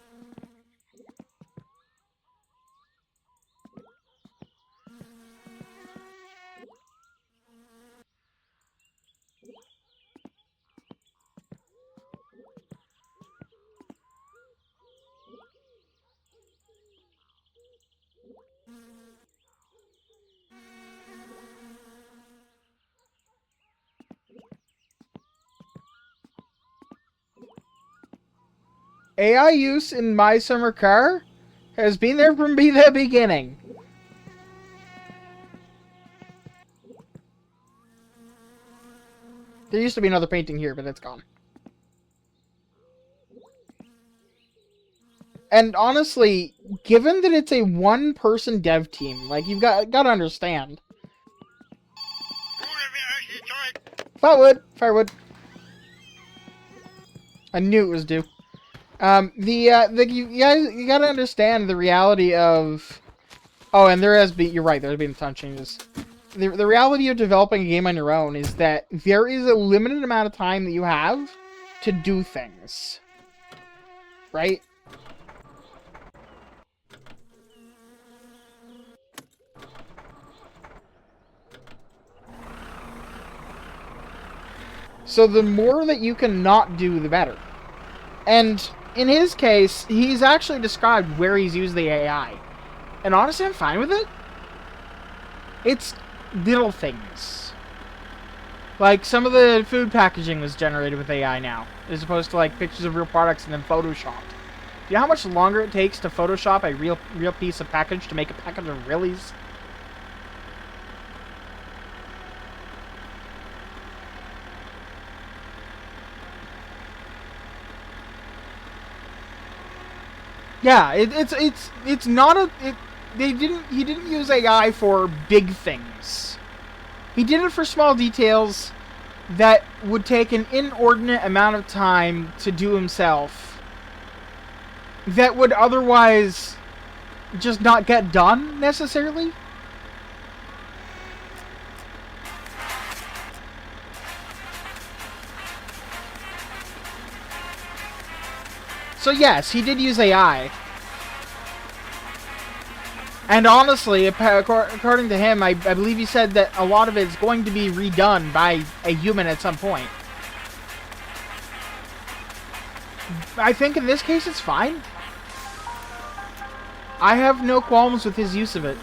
AI use in My Summer Car has been there from the beginning. There used to be another painting here, but it's gone. And honestly, given that it's a one-person dev team, like, you've got to understand. Firewood. I knew it was due. You guys, you gotta understand the reality of. Oh, and you're right, there's been a ton of changes. The reality of developing a game on your own is that there is a limited amount of time that you have to do things. Right? So the more that you can not do, the better. And in his case, he's actually described where he's used the AI. And honestly, I'm fine with it. It's little things. Like, some of the food packaging was generated with AI now, as opposed to, like, pictures of real products and then photoshopped. Do you know how much longer it takes to Photoshop a real piece of package to make a package of Rillies? Yeah, it's not a he didn't use AI for big things. He did it for small details that would take an inordinate amount of time to do himself. That would otherwise just not get done necessarily. So yes, he did use AI. And honestly, according to him, I believe he said that a lot of it is going to be redone by a human at some point. I think in this case it's fine. I have no qualms with his use of it.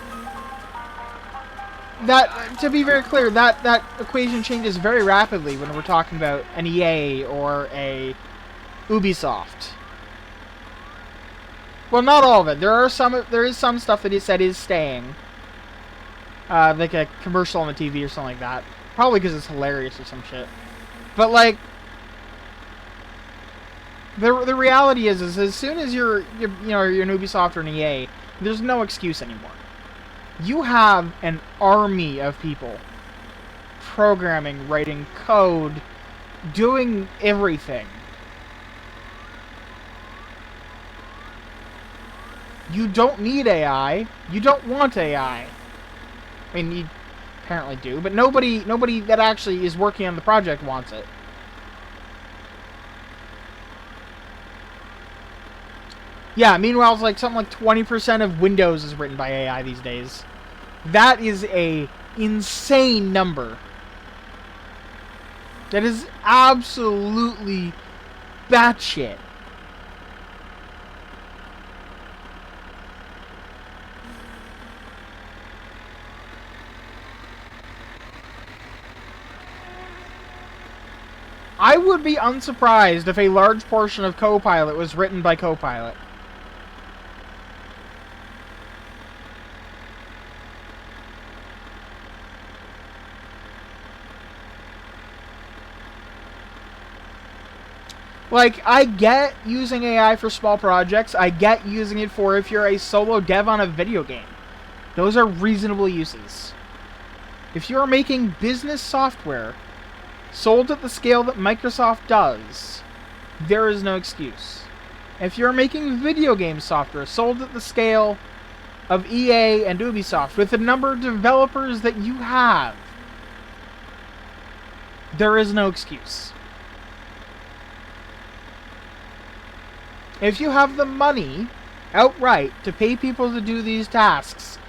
That, to be very clear, that equation changes very rapidly when we're talking about an EA or a Ubisoft. Well, not all of it. There is some stuff that he said is staying. Like a commercial on the TV or something like that. Probably because it's hilarious or some shit. But, like, the reality is as soon as you're an Ubisoft or an EA, there's no excuse anymore. You have an army of people programming, writing code, doing everything. You don't need AI. You don't want AI. I mean, you apparently do, but nobody that actually is working on the project wants it. Yeah, meanwhile, it's like something like 20% of Windows is written by AI these days. That is a insane number. That is absolutely batshit. I would be unsurprised if a large portion of Copilot was written by Copilot. Like, I get using AI for small projects. I get using it for if you're a solo dev on a video game. Those are reasonable uses. If you're making business software sold at the scale that Microsoft does, there is no excuse. If you're making video game software sold at the scale of EA and Ubisoft, with the number of developers that you have, there is no excuse. If you have the money outright to pay people to do these tasks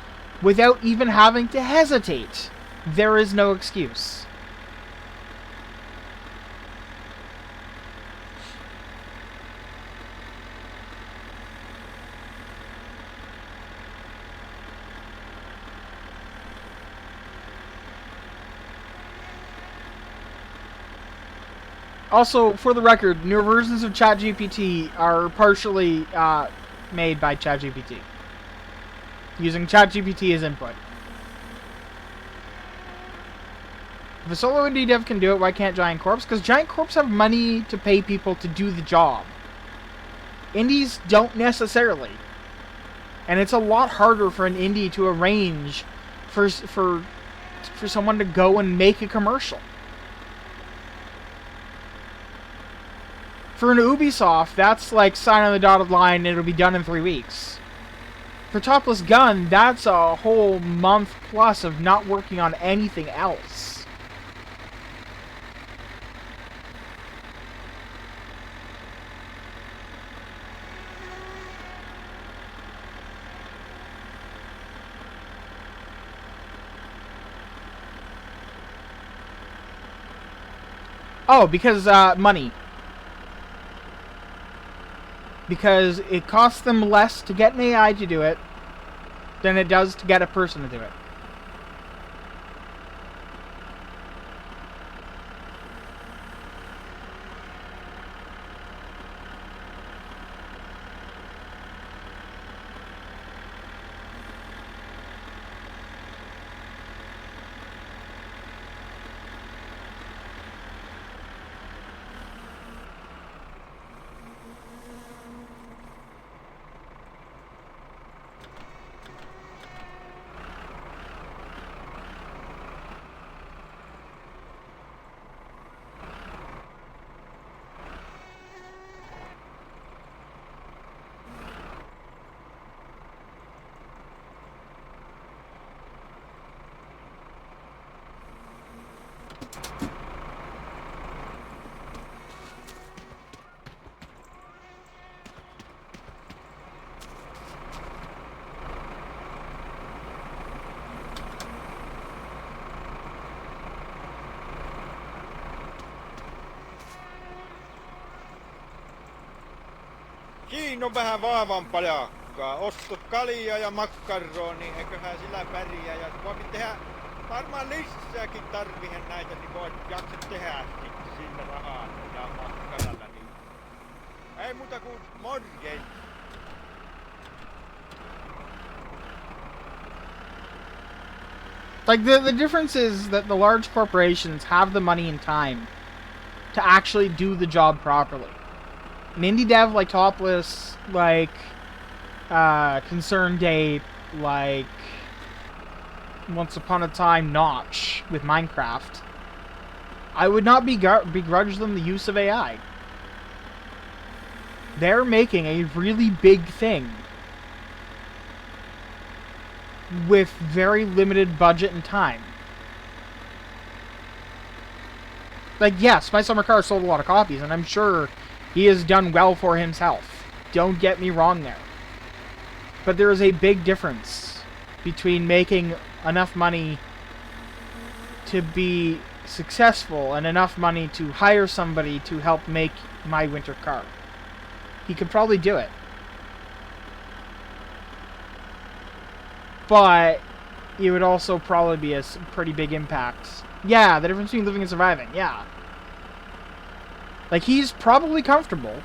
without even having to hesitate, there is no excuse. Also, for the record, newer versions of ChatGPT are partially made by ChatGPT, using ChatGPT as input. If a solo indie dev can do it, why can't Giant Corps? Because Giant Corps have money to pay people to do the job. Indies don't necessarily. And it's a lot harder for an indie to arrange for someone to go and make a commercial. For an Ubisoft, that's like sign on the dotted line and it'll be done in 3 weeks. For Topless Gun, that's a whole month plus of not working on anything else. Oh, because money. Because it costs them less to get an AI to do it than it does to get a person to do it. Siinä on vähän vaavan pajakkaa. Ostu kaljaa ja makkaroni, eiköhän sillä pärjää. Ja voikin tehdä varmaan lisääkin tarvihen näitä, niin voit jaksa tehdä sitten sillä rahalla ja makkaralla. Niin. Ei muuta kuin morjens. Like, the difference is that the large corporations have the money and time to actually do the job properly. An indie dev like Topless, like Concern Date, like Once Upon a Time Notch with Minecraft, I would not begrudge them the use of AI. They're making a really big thing with very limited budget and time. Like, yes, My Summer Car sold a lot of copies, and I'm sure he has done well for himself. Don't get me wrong there. But there is a big difference between making enough money to be successful and enough money to hire somebody to help make My Winter Car. He could probably do it. But it would also probably be a pretty big impact. Yeah, the difference between living and surviving, yeah. Like, he's probably comfortable.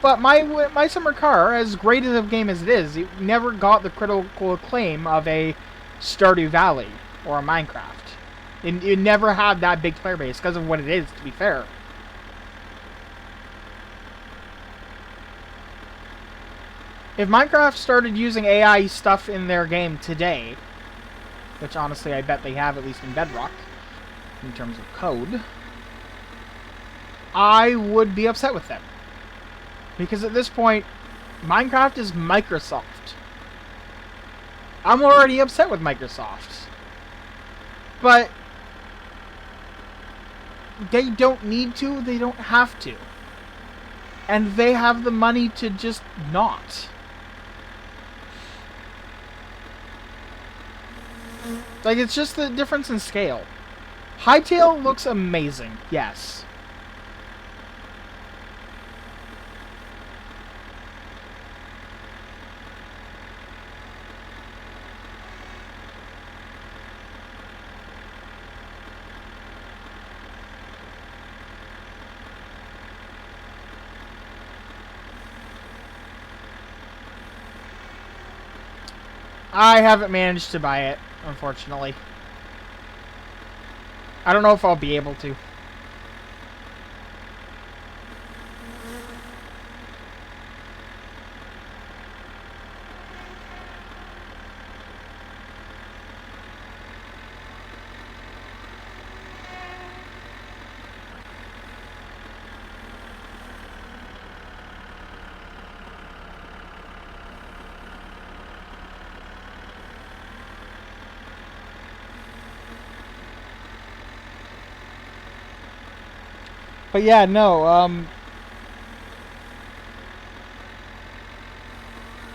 But My Summer Car, as great of a game as it is, it never got the critical acclaim of a Stardew Valley or a Minecraft. It never had that big player base because of what it is, to be fair. If Minecraft started using AI stuff in their game today, which honestly I bet they have, at least in Bedrock, in terms of code, I would be upset with them. Because at this point, Minecraft is Microsoft. I'm already upset with Microsoft. But they don't need to, they don't have to. And they have the money to just not. Like, it's just the difference in scale. Hytale looks amazing, yes. I haven't managed to buy it, unfortunately. I don't know if I'll be able to. But yeah, no,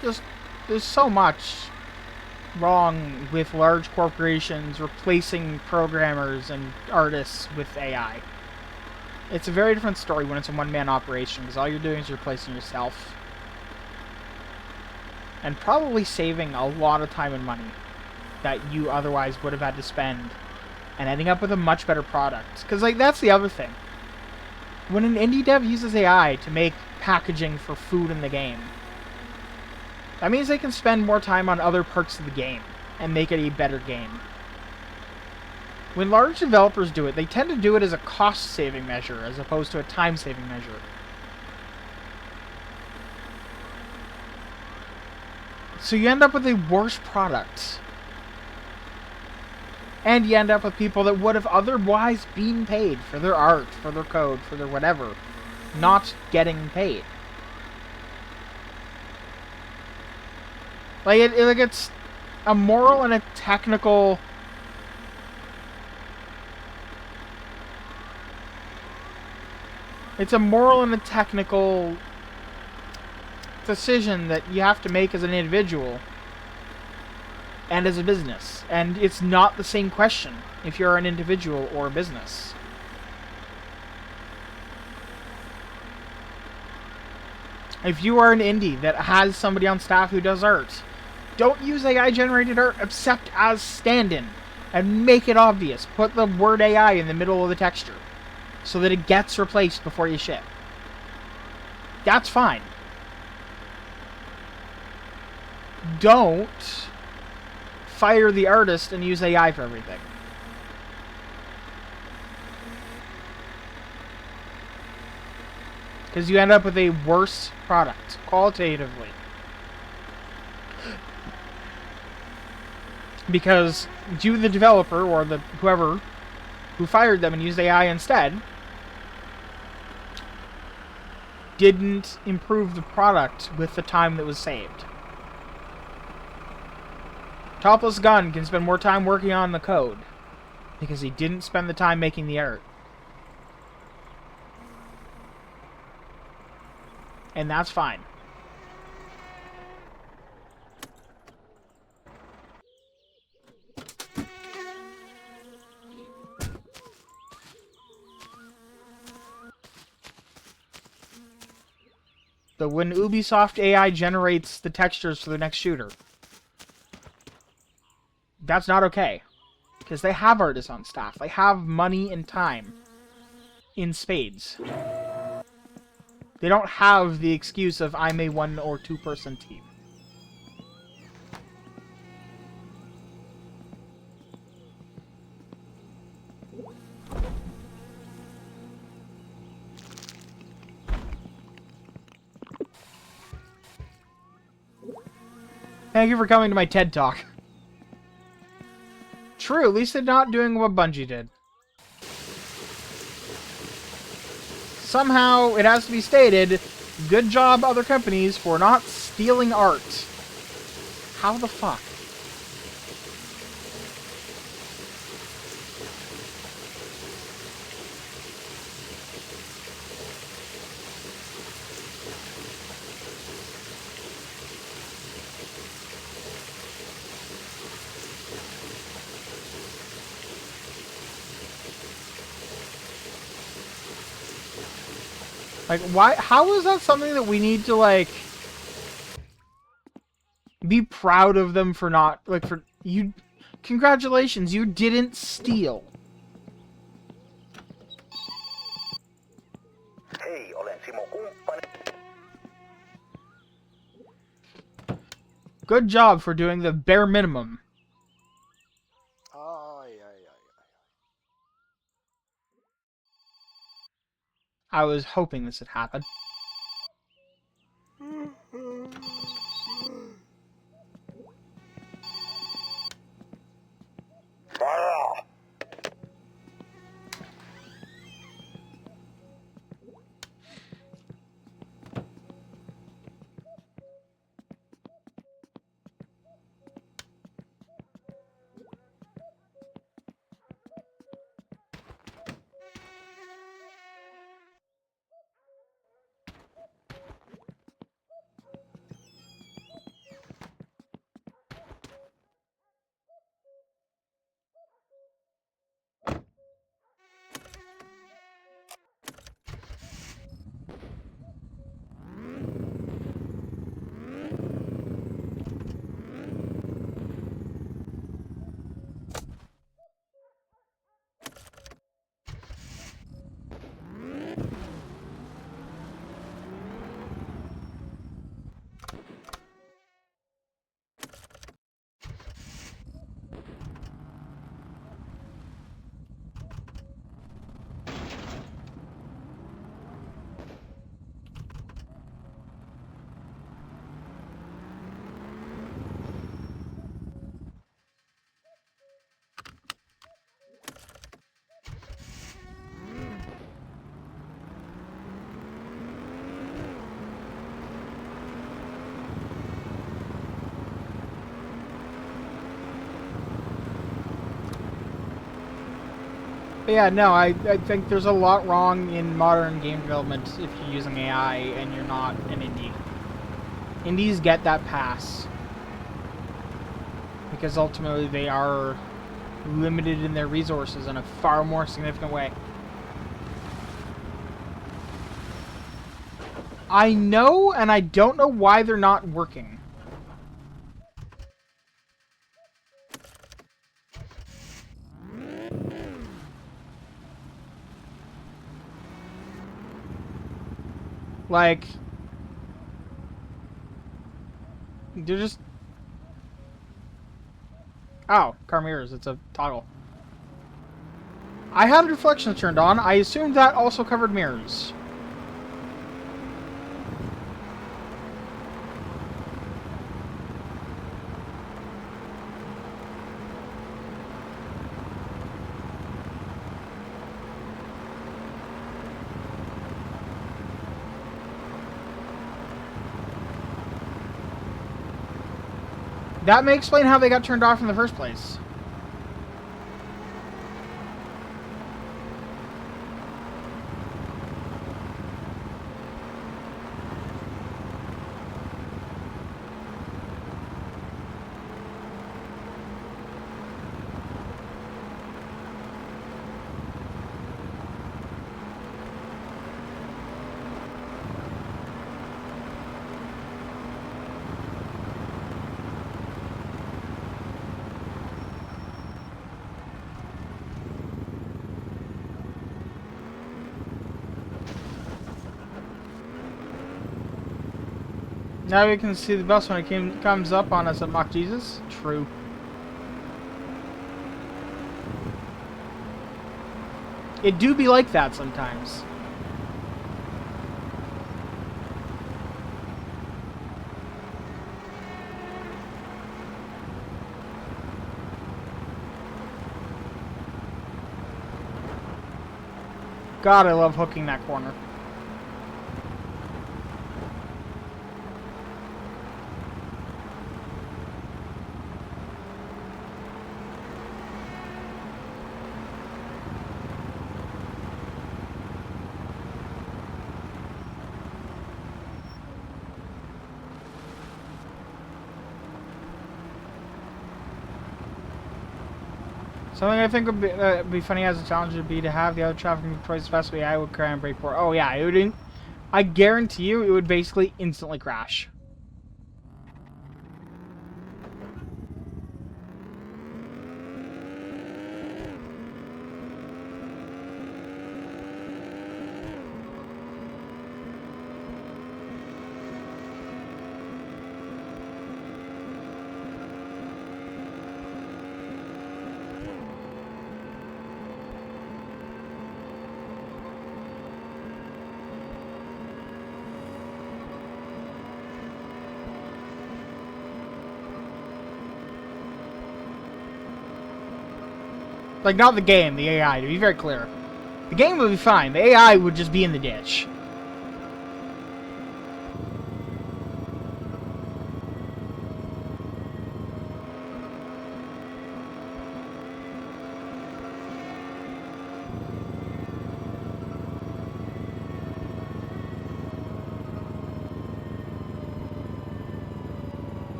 just there's so much wrong with large corporations replacing programmers and artists with AI. It's a very different story when it's a one-man operation, because all you're doing is replacing yourself. And probably saving a lot of time and money that you otherwise would have had to spend, and ending up with a much better product. Because, like, that's the other thing. When an indie dev uses AI to make packaging for food in the game, that means they can spend more time on other parts of the game and make it a better game. When large developers do it, they tend to do it as a cost-saving measure as opposed to a time-saving measure. So you end up with a worse product. And you end up with people that would have otherwise been paid for their art, for their code, for their whatever, not getting paid. Like, it's a moral and a technical... It's a moral and a technical decision that you have to make as an individual and as a business. And it's not the same question if you're an individual or a business. If you are an indie that has somebody on staff who does art, don't use AI-generated art except as stand-in. And make it obvious. Put the word AI in the middle of the texture so that it gets replaced before you ship. That's fine. Don't fire the artist and use AI for everything. Because you end up with a worse product, qualitatively. Because you, the developer, or the whoever who fired them and used AI instead, didn't improve the product with the time that was saved. Topless Gun can spend more time working on the code because he didn't spend the time making the art. And that's fine. But when Ubisoft AI generates the textures for the next shooter, that's not okay. Because they have artists on staff. They have money and time in spades. They don't have the excuse of, I'm a 1 or 2 person team. Thank you for coming to my TED Talk. True, at least they're not doing what Bungie did. Somehow, it has to be stated, good job other companies for not stealing art. How the fuck? Like, why? How is that something that we need to, like, be proud of them for not, like, for, you, congratulations, you didn't steal. Hei, olen Simo Kumppani. Good job for doing the bare minimum. Ai. I was hoping this would happen. But yeah, no, I think there's a lot wrong in modern game development if you're using AI and you're not an indie. Indies get that pass. Because ultimately they are limited in their resources in a far more significant way. I know, and I don't know why they're not working. Like, they're just... Oh, car mirrors, it's a toggle. I had reflections turned on. I assumed that also covered mirrors. That may explain how they got turned off in the first place. Now we can see the bus when it comes up on us at Mock Jesus. True. It do be like that sometimes. God, I love hooking that corner. Something I think would be funny as a challenge would be to have the other traffic controls, especially I would cry and brake for. Oh yeah, it would. I guarantee you, it would basically instantly crash. Like, not the game, the AI, to be very clear. The game would be fine. The AI would just be in the ditch.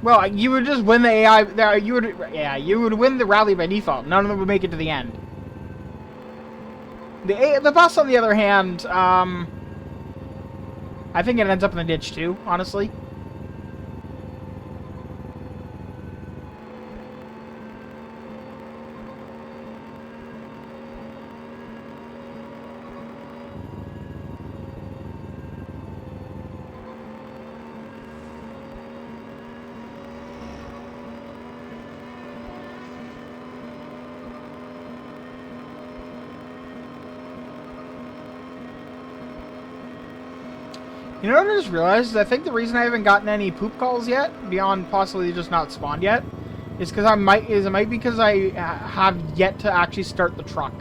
Well, you would just win the AI. You would win the rally by default. None of them would make it to the end. The bus, on the other hand, I think it ends up in the ditch too. Honestly. You know what I just realized? Is I think the reason I haven't gotten any poop calls yet, beyond possibly just not spawned yet, is because it might be because I have yet to actually start the truck.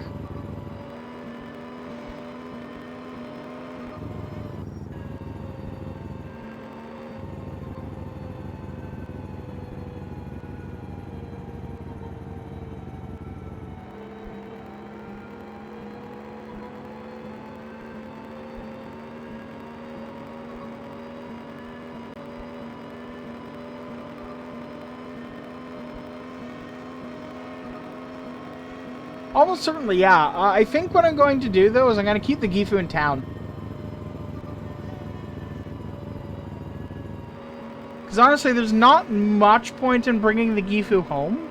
Almost certainly, yeah. I think what I'm going to do, though, is I'm going to keep the Gifu in town. Because honestly, there's not much point in bringing the Gifu home.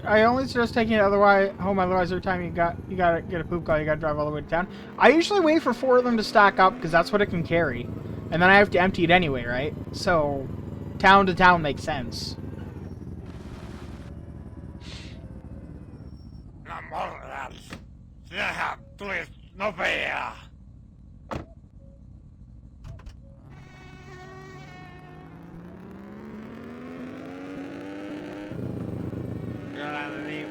I only suggest taking it home. Otherwise, every time you gotta get a poop call, you gotta drive all the way to town. I usually wait for 4 of them to stack up because that's what it can carry, and then I have to empty it anyway, right? So, town to town makes sense. No morras. Sinähän tulis nopeaa. Kyllä niin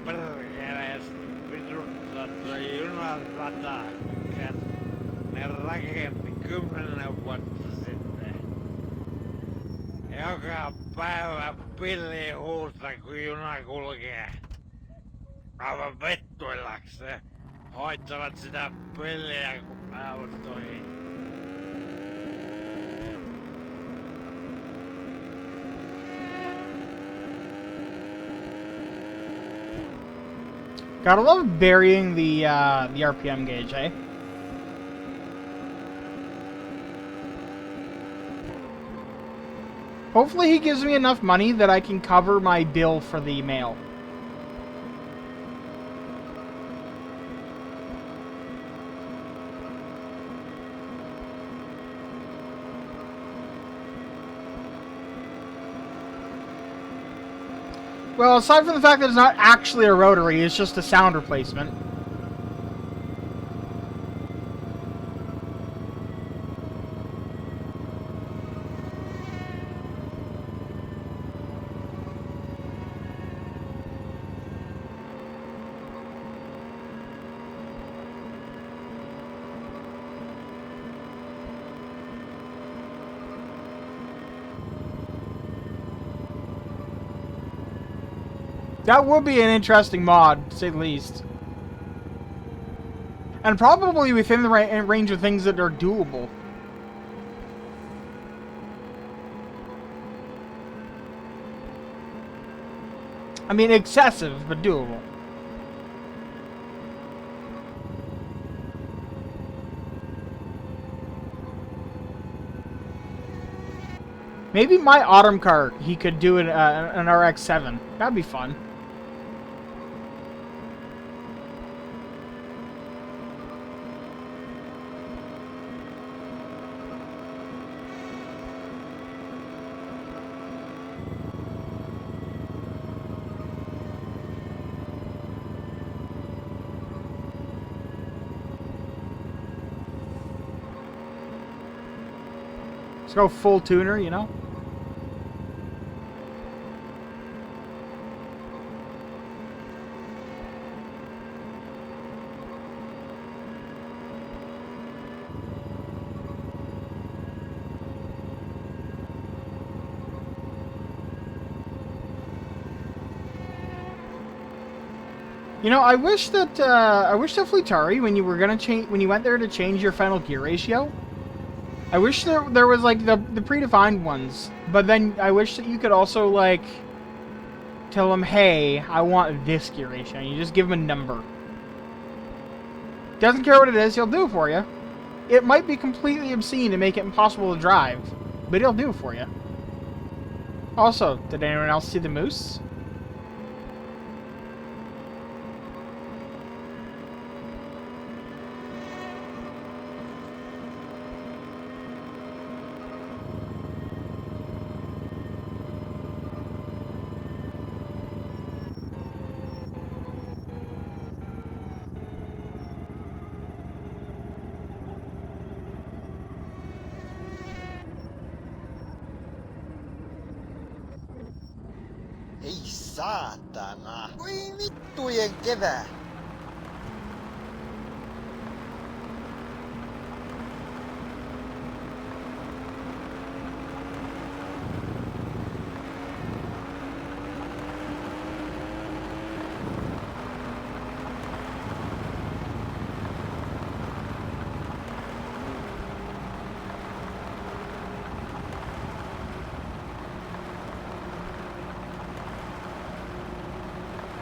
perkeleesti vituttaa tuo junarata. Ne rakentti 10 vuotta sitten. Joka päivä pilli huusta kun juna kulkee. Aivan vettuillakseen. Hoittavat sitä pilliä kun autoihin. Gotta love burying the RPM gauge, eh? Hopefully he gives me enough money that I can cover my bill for the mail. Well, aside from the fact that it's not actually a rotary, it's just a sound replacement. That would be an interesting mod, to say the least. And probably within the range of things that are doable. I mean, excessive, but doable. Maybe my autumn car, he could do an RX-7. That'd be fun. Let's go full tuner, you know? You know, I wish that Fleetari, when you were gonna change, when you went there to change your final gear ratio, I wish there was like the predefined ones, but then I wish that you could also like tell them, hey, I want this gear ratio, and you just give them a number. Doesn't care what it is, he'll do it for you. It might be completely obscene to make it impossible to drive, but he'll do it for you. Also, did anyone else see the moose? Ei saatana. Voi vittujen kevää.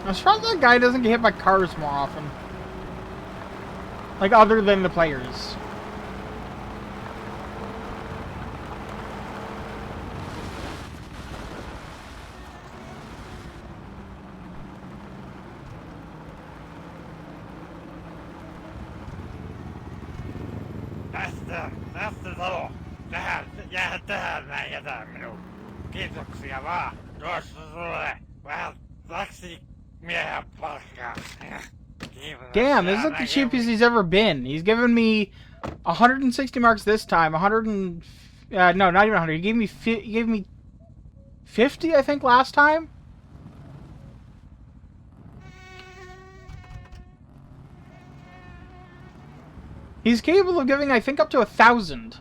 I'm surprised that guy doesn't get hit by cars more often. Like, other than the players. Tästä talo. Jää tähän näin, jätä minun. Kiitoksia vaan. Tuossa sulle vähän taksimiehen palkkaa. Damn, this is like the cheapest he's ever been. He's given me 160 marks this time. 100 and no, not even 100. He gave me 50, I think, last time. He's capable of giving, I think, up to 1,000.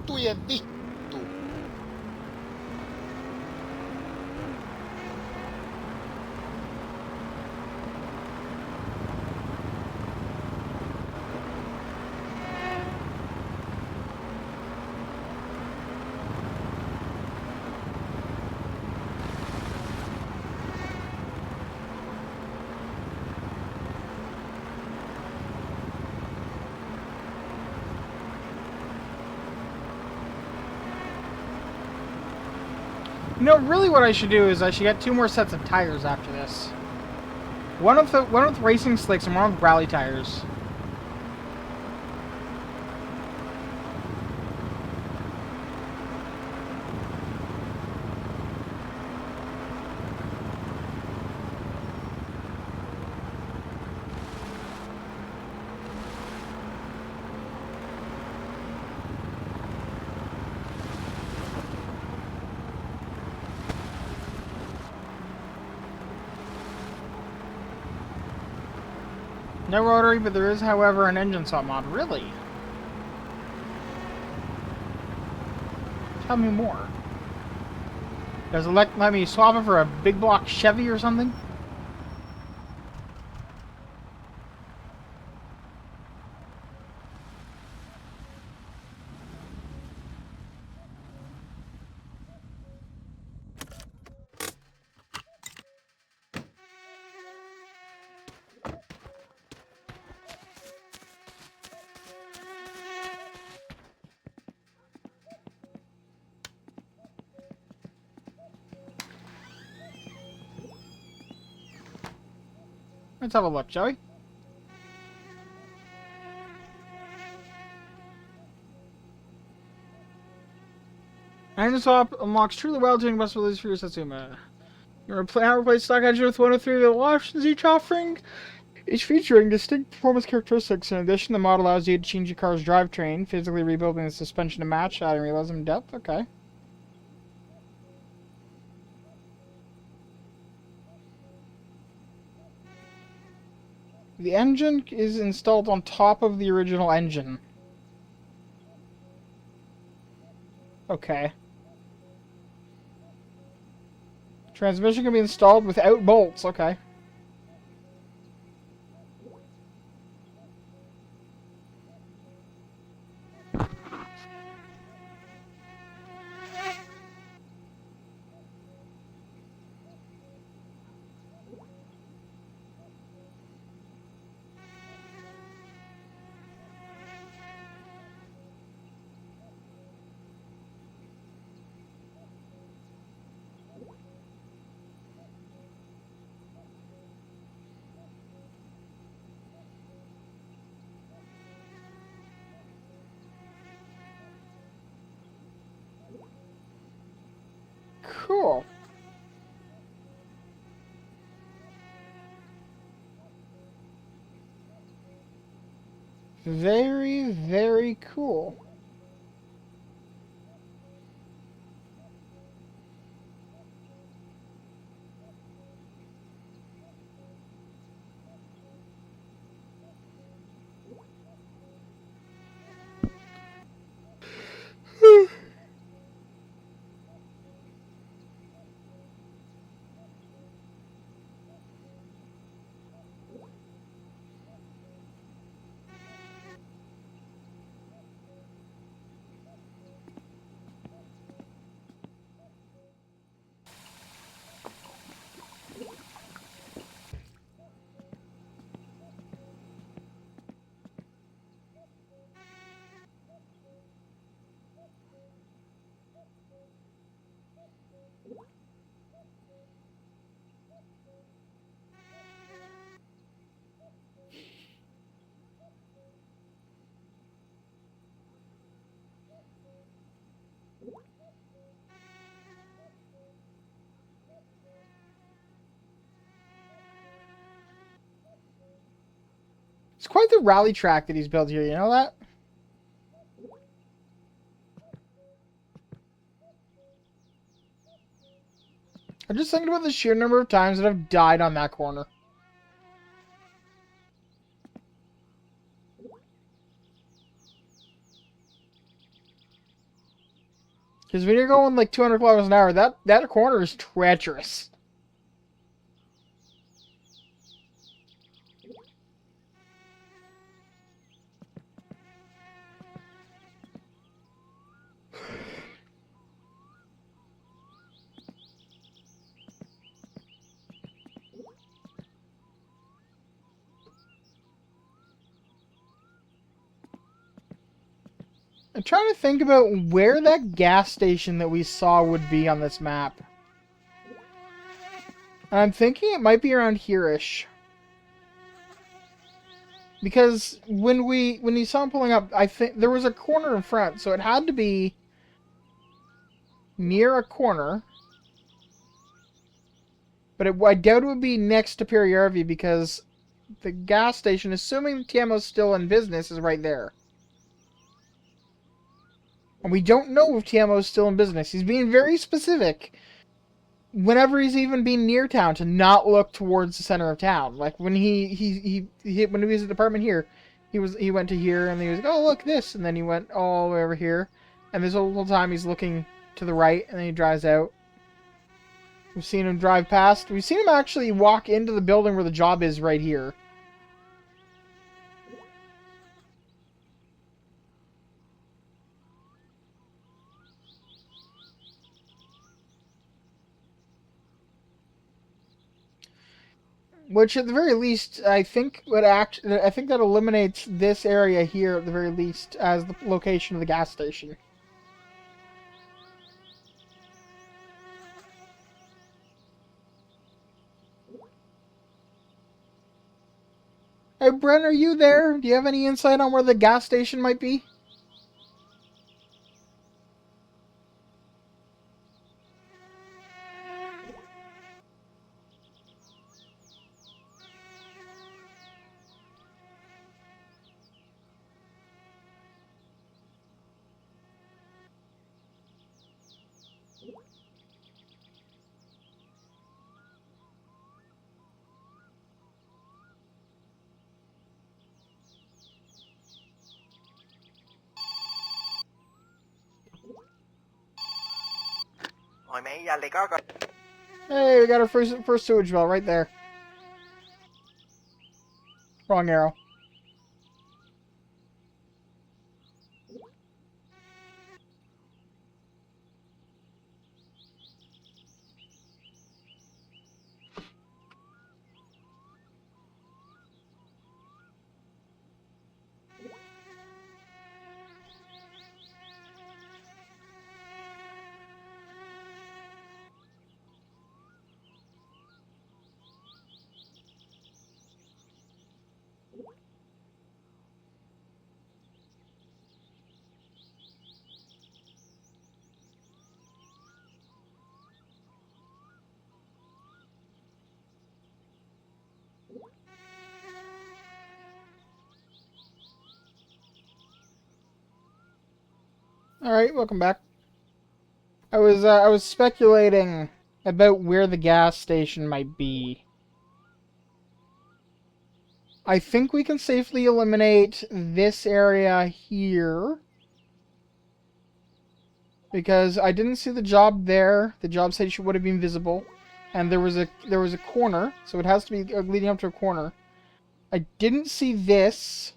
Vittujen vittu. You know, really what I should do is I should get 2 more sets of tires after this. One with racing slicks and one with rally tires. No rotary, but there is, however, an engine swap mod. Really? Tell me more. Does it let me swap it for a big block Chevy or something? Let's have a look, shall we? Engine swap unlocks truly well-tuned possibilities for your Satsuma. You replace stock engine with one of 3 available options, each featuring distinct performance characteristics. In addition, the mod allows you to change your car's drivetrain, physically rebuilding the suspension to match, adding realism depth. Okay. The engine is installed on top of the original engine. Okay. Transmission can be installed without bolts. Okay. Cool. Very, very cool. It's quite the rally track that he's built here, you know that? I'm just thinking about the sheer number of times that I've died on that corner. Because when you're going like 200 kilometers an hour, that corner is treacherous. I'm trying to think about where that gas station that we saw would be on this map. I'm thinking it might be around here-ish. Because when you saw him pulling up, I think there was a corner in front, so it had to be near a corner. But I doubt it would be next to Perry because the gas station, assuming Tiamo's still in business, is right there. And we don't know if Tiamo's still in business. He's being very specific whenever he's even been near town to not look towards the center of town. Like when when he was at the apartment here, he went to here and he was like, oh look this, and then he went all the way over here, and this whole time he's looking to the right, and then he drives out. We've seen him drive past. We've seen him actually walk into the building where the job is right here. Which, at the very least, I think that eliminates this area here at the very least as the location of the gas station. Hey, Brent, are you there? Do you have any insight on where the gas station might be? Oi mate, jälleen kaukaa. Hey, we got our first sewage well right there. Wrong arrow. All right, welcome back. I was speculating about where the gas station might be. I think we can safely eliminate this area here. Because I didn't see the job there. The job station would have been visible. And there was a corner, so it has to be leading up to a corner. I didn't see this.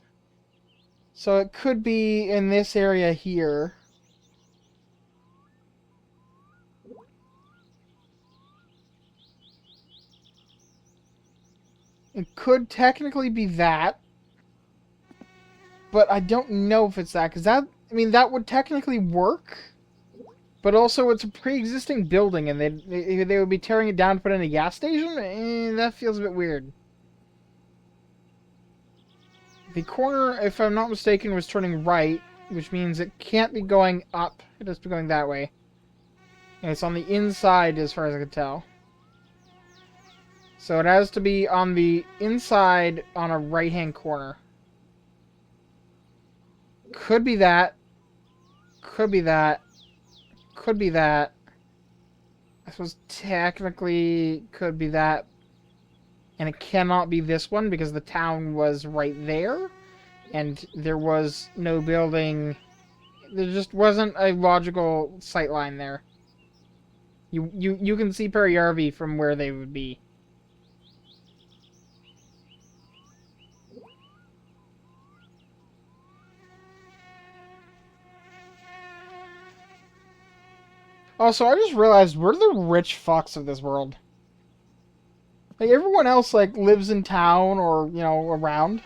So it could be in this area here. It could technically be that. But I don't know if it's that, because that would technically work. But also, it's a pre-existing building, and they would be tearing it down to put in a gas station? That feels a bit weird. The corner, if I'm not mistaken, was turning right, which means it can't be going up. It has to be going that way. And it's on the inside, as far as I can tell. So it has to be on the inside on a right-hand corner. Could be that. Could be that. Could be that. I suppose technically could be that. And it cannot be this one because the town was right there. And there was no building there just wasn't a logical sight line there. You can see Periyarvi from where they would be. Also, I just realized we're the rich fucks of this world. Like, everyone else, like, lives in town or, you know, around.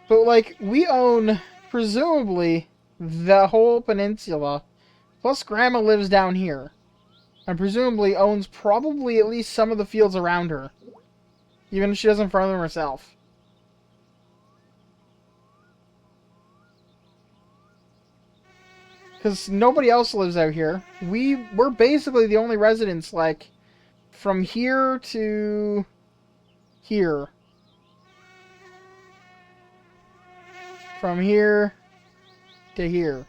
But, like, we own, presumably, the whole peninsula. Plus, Grandma lives down here. And presumably owns probably at least some of the fields around her. Even if she doesn't farm them herself. Because nobody else lives out here. We're basically the only residents, like, from here to here. From here to here.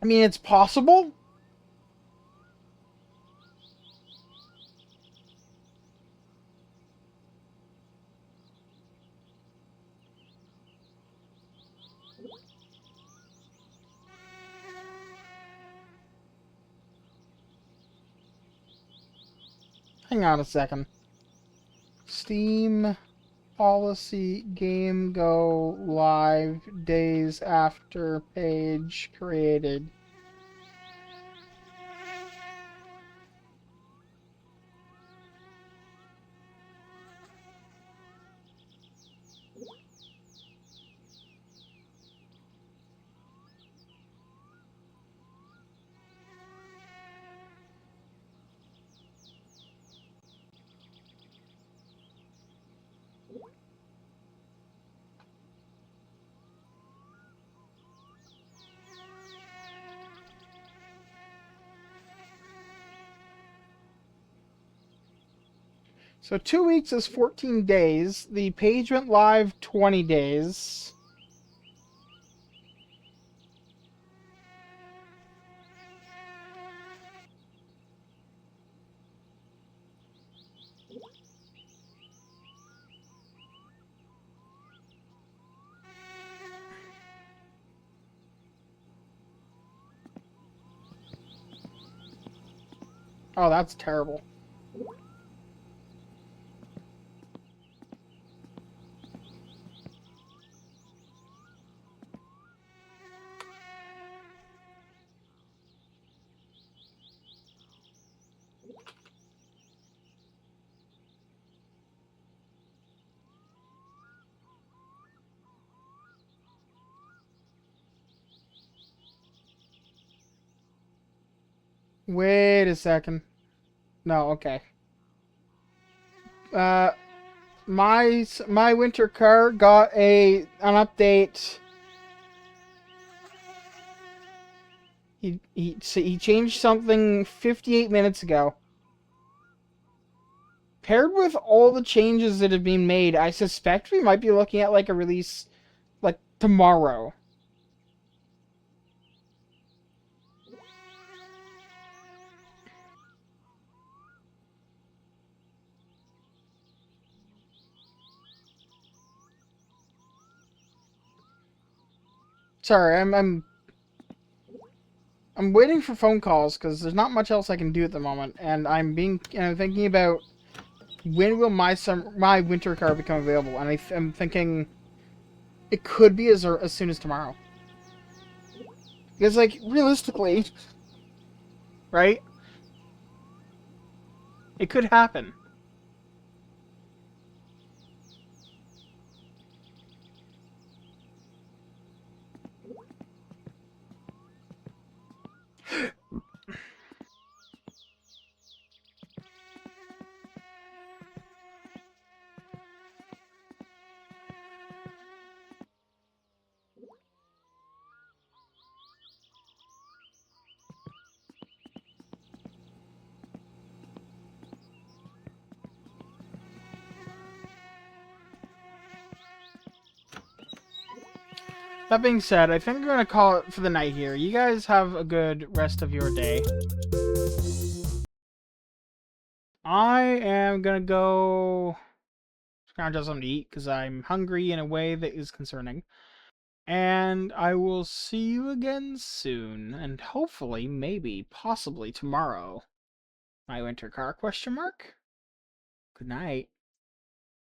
I mean, it's possible. Hang on a second. Steam policy game go live days after page created. So 2 weeks is 14 days. The page went live 20 days. Oh, that's terrible. Wait a second. No, okay. Uh, my winter car got an update. He changed something 58 minutes ago. Paired with all the changes that have been made, I suspect we might be looking at like a release like tomorrow. Sorry, I'm waiting for phone calls because there's not much else I can do at the moment, and I'm thinking about when will my winter car become available, and I'm thinking it could be as soon as tomorrow. Because like realistically, right? It could happen. That being said, I think I'm going to call it for the night here. You guys have a good rest of your day. I am going to go found out something to eat because I'm hungry in a way that is concerning. And I will see you again soon, and hopefully, maybe, possibly tomorrow. My winter car, question mark? Good night.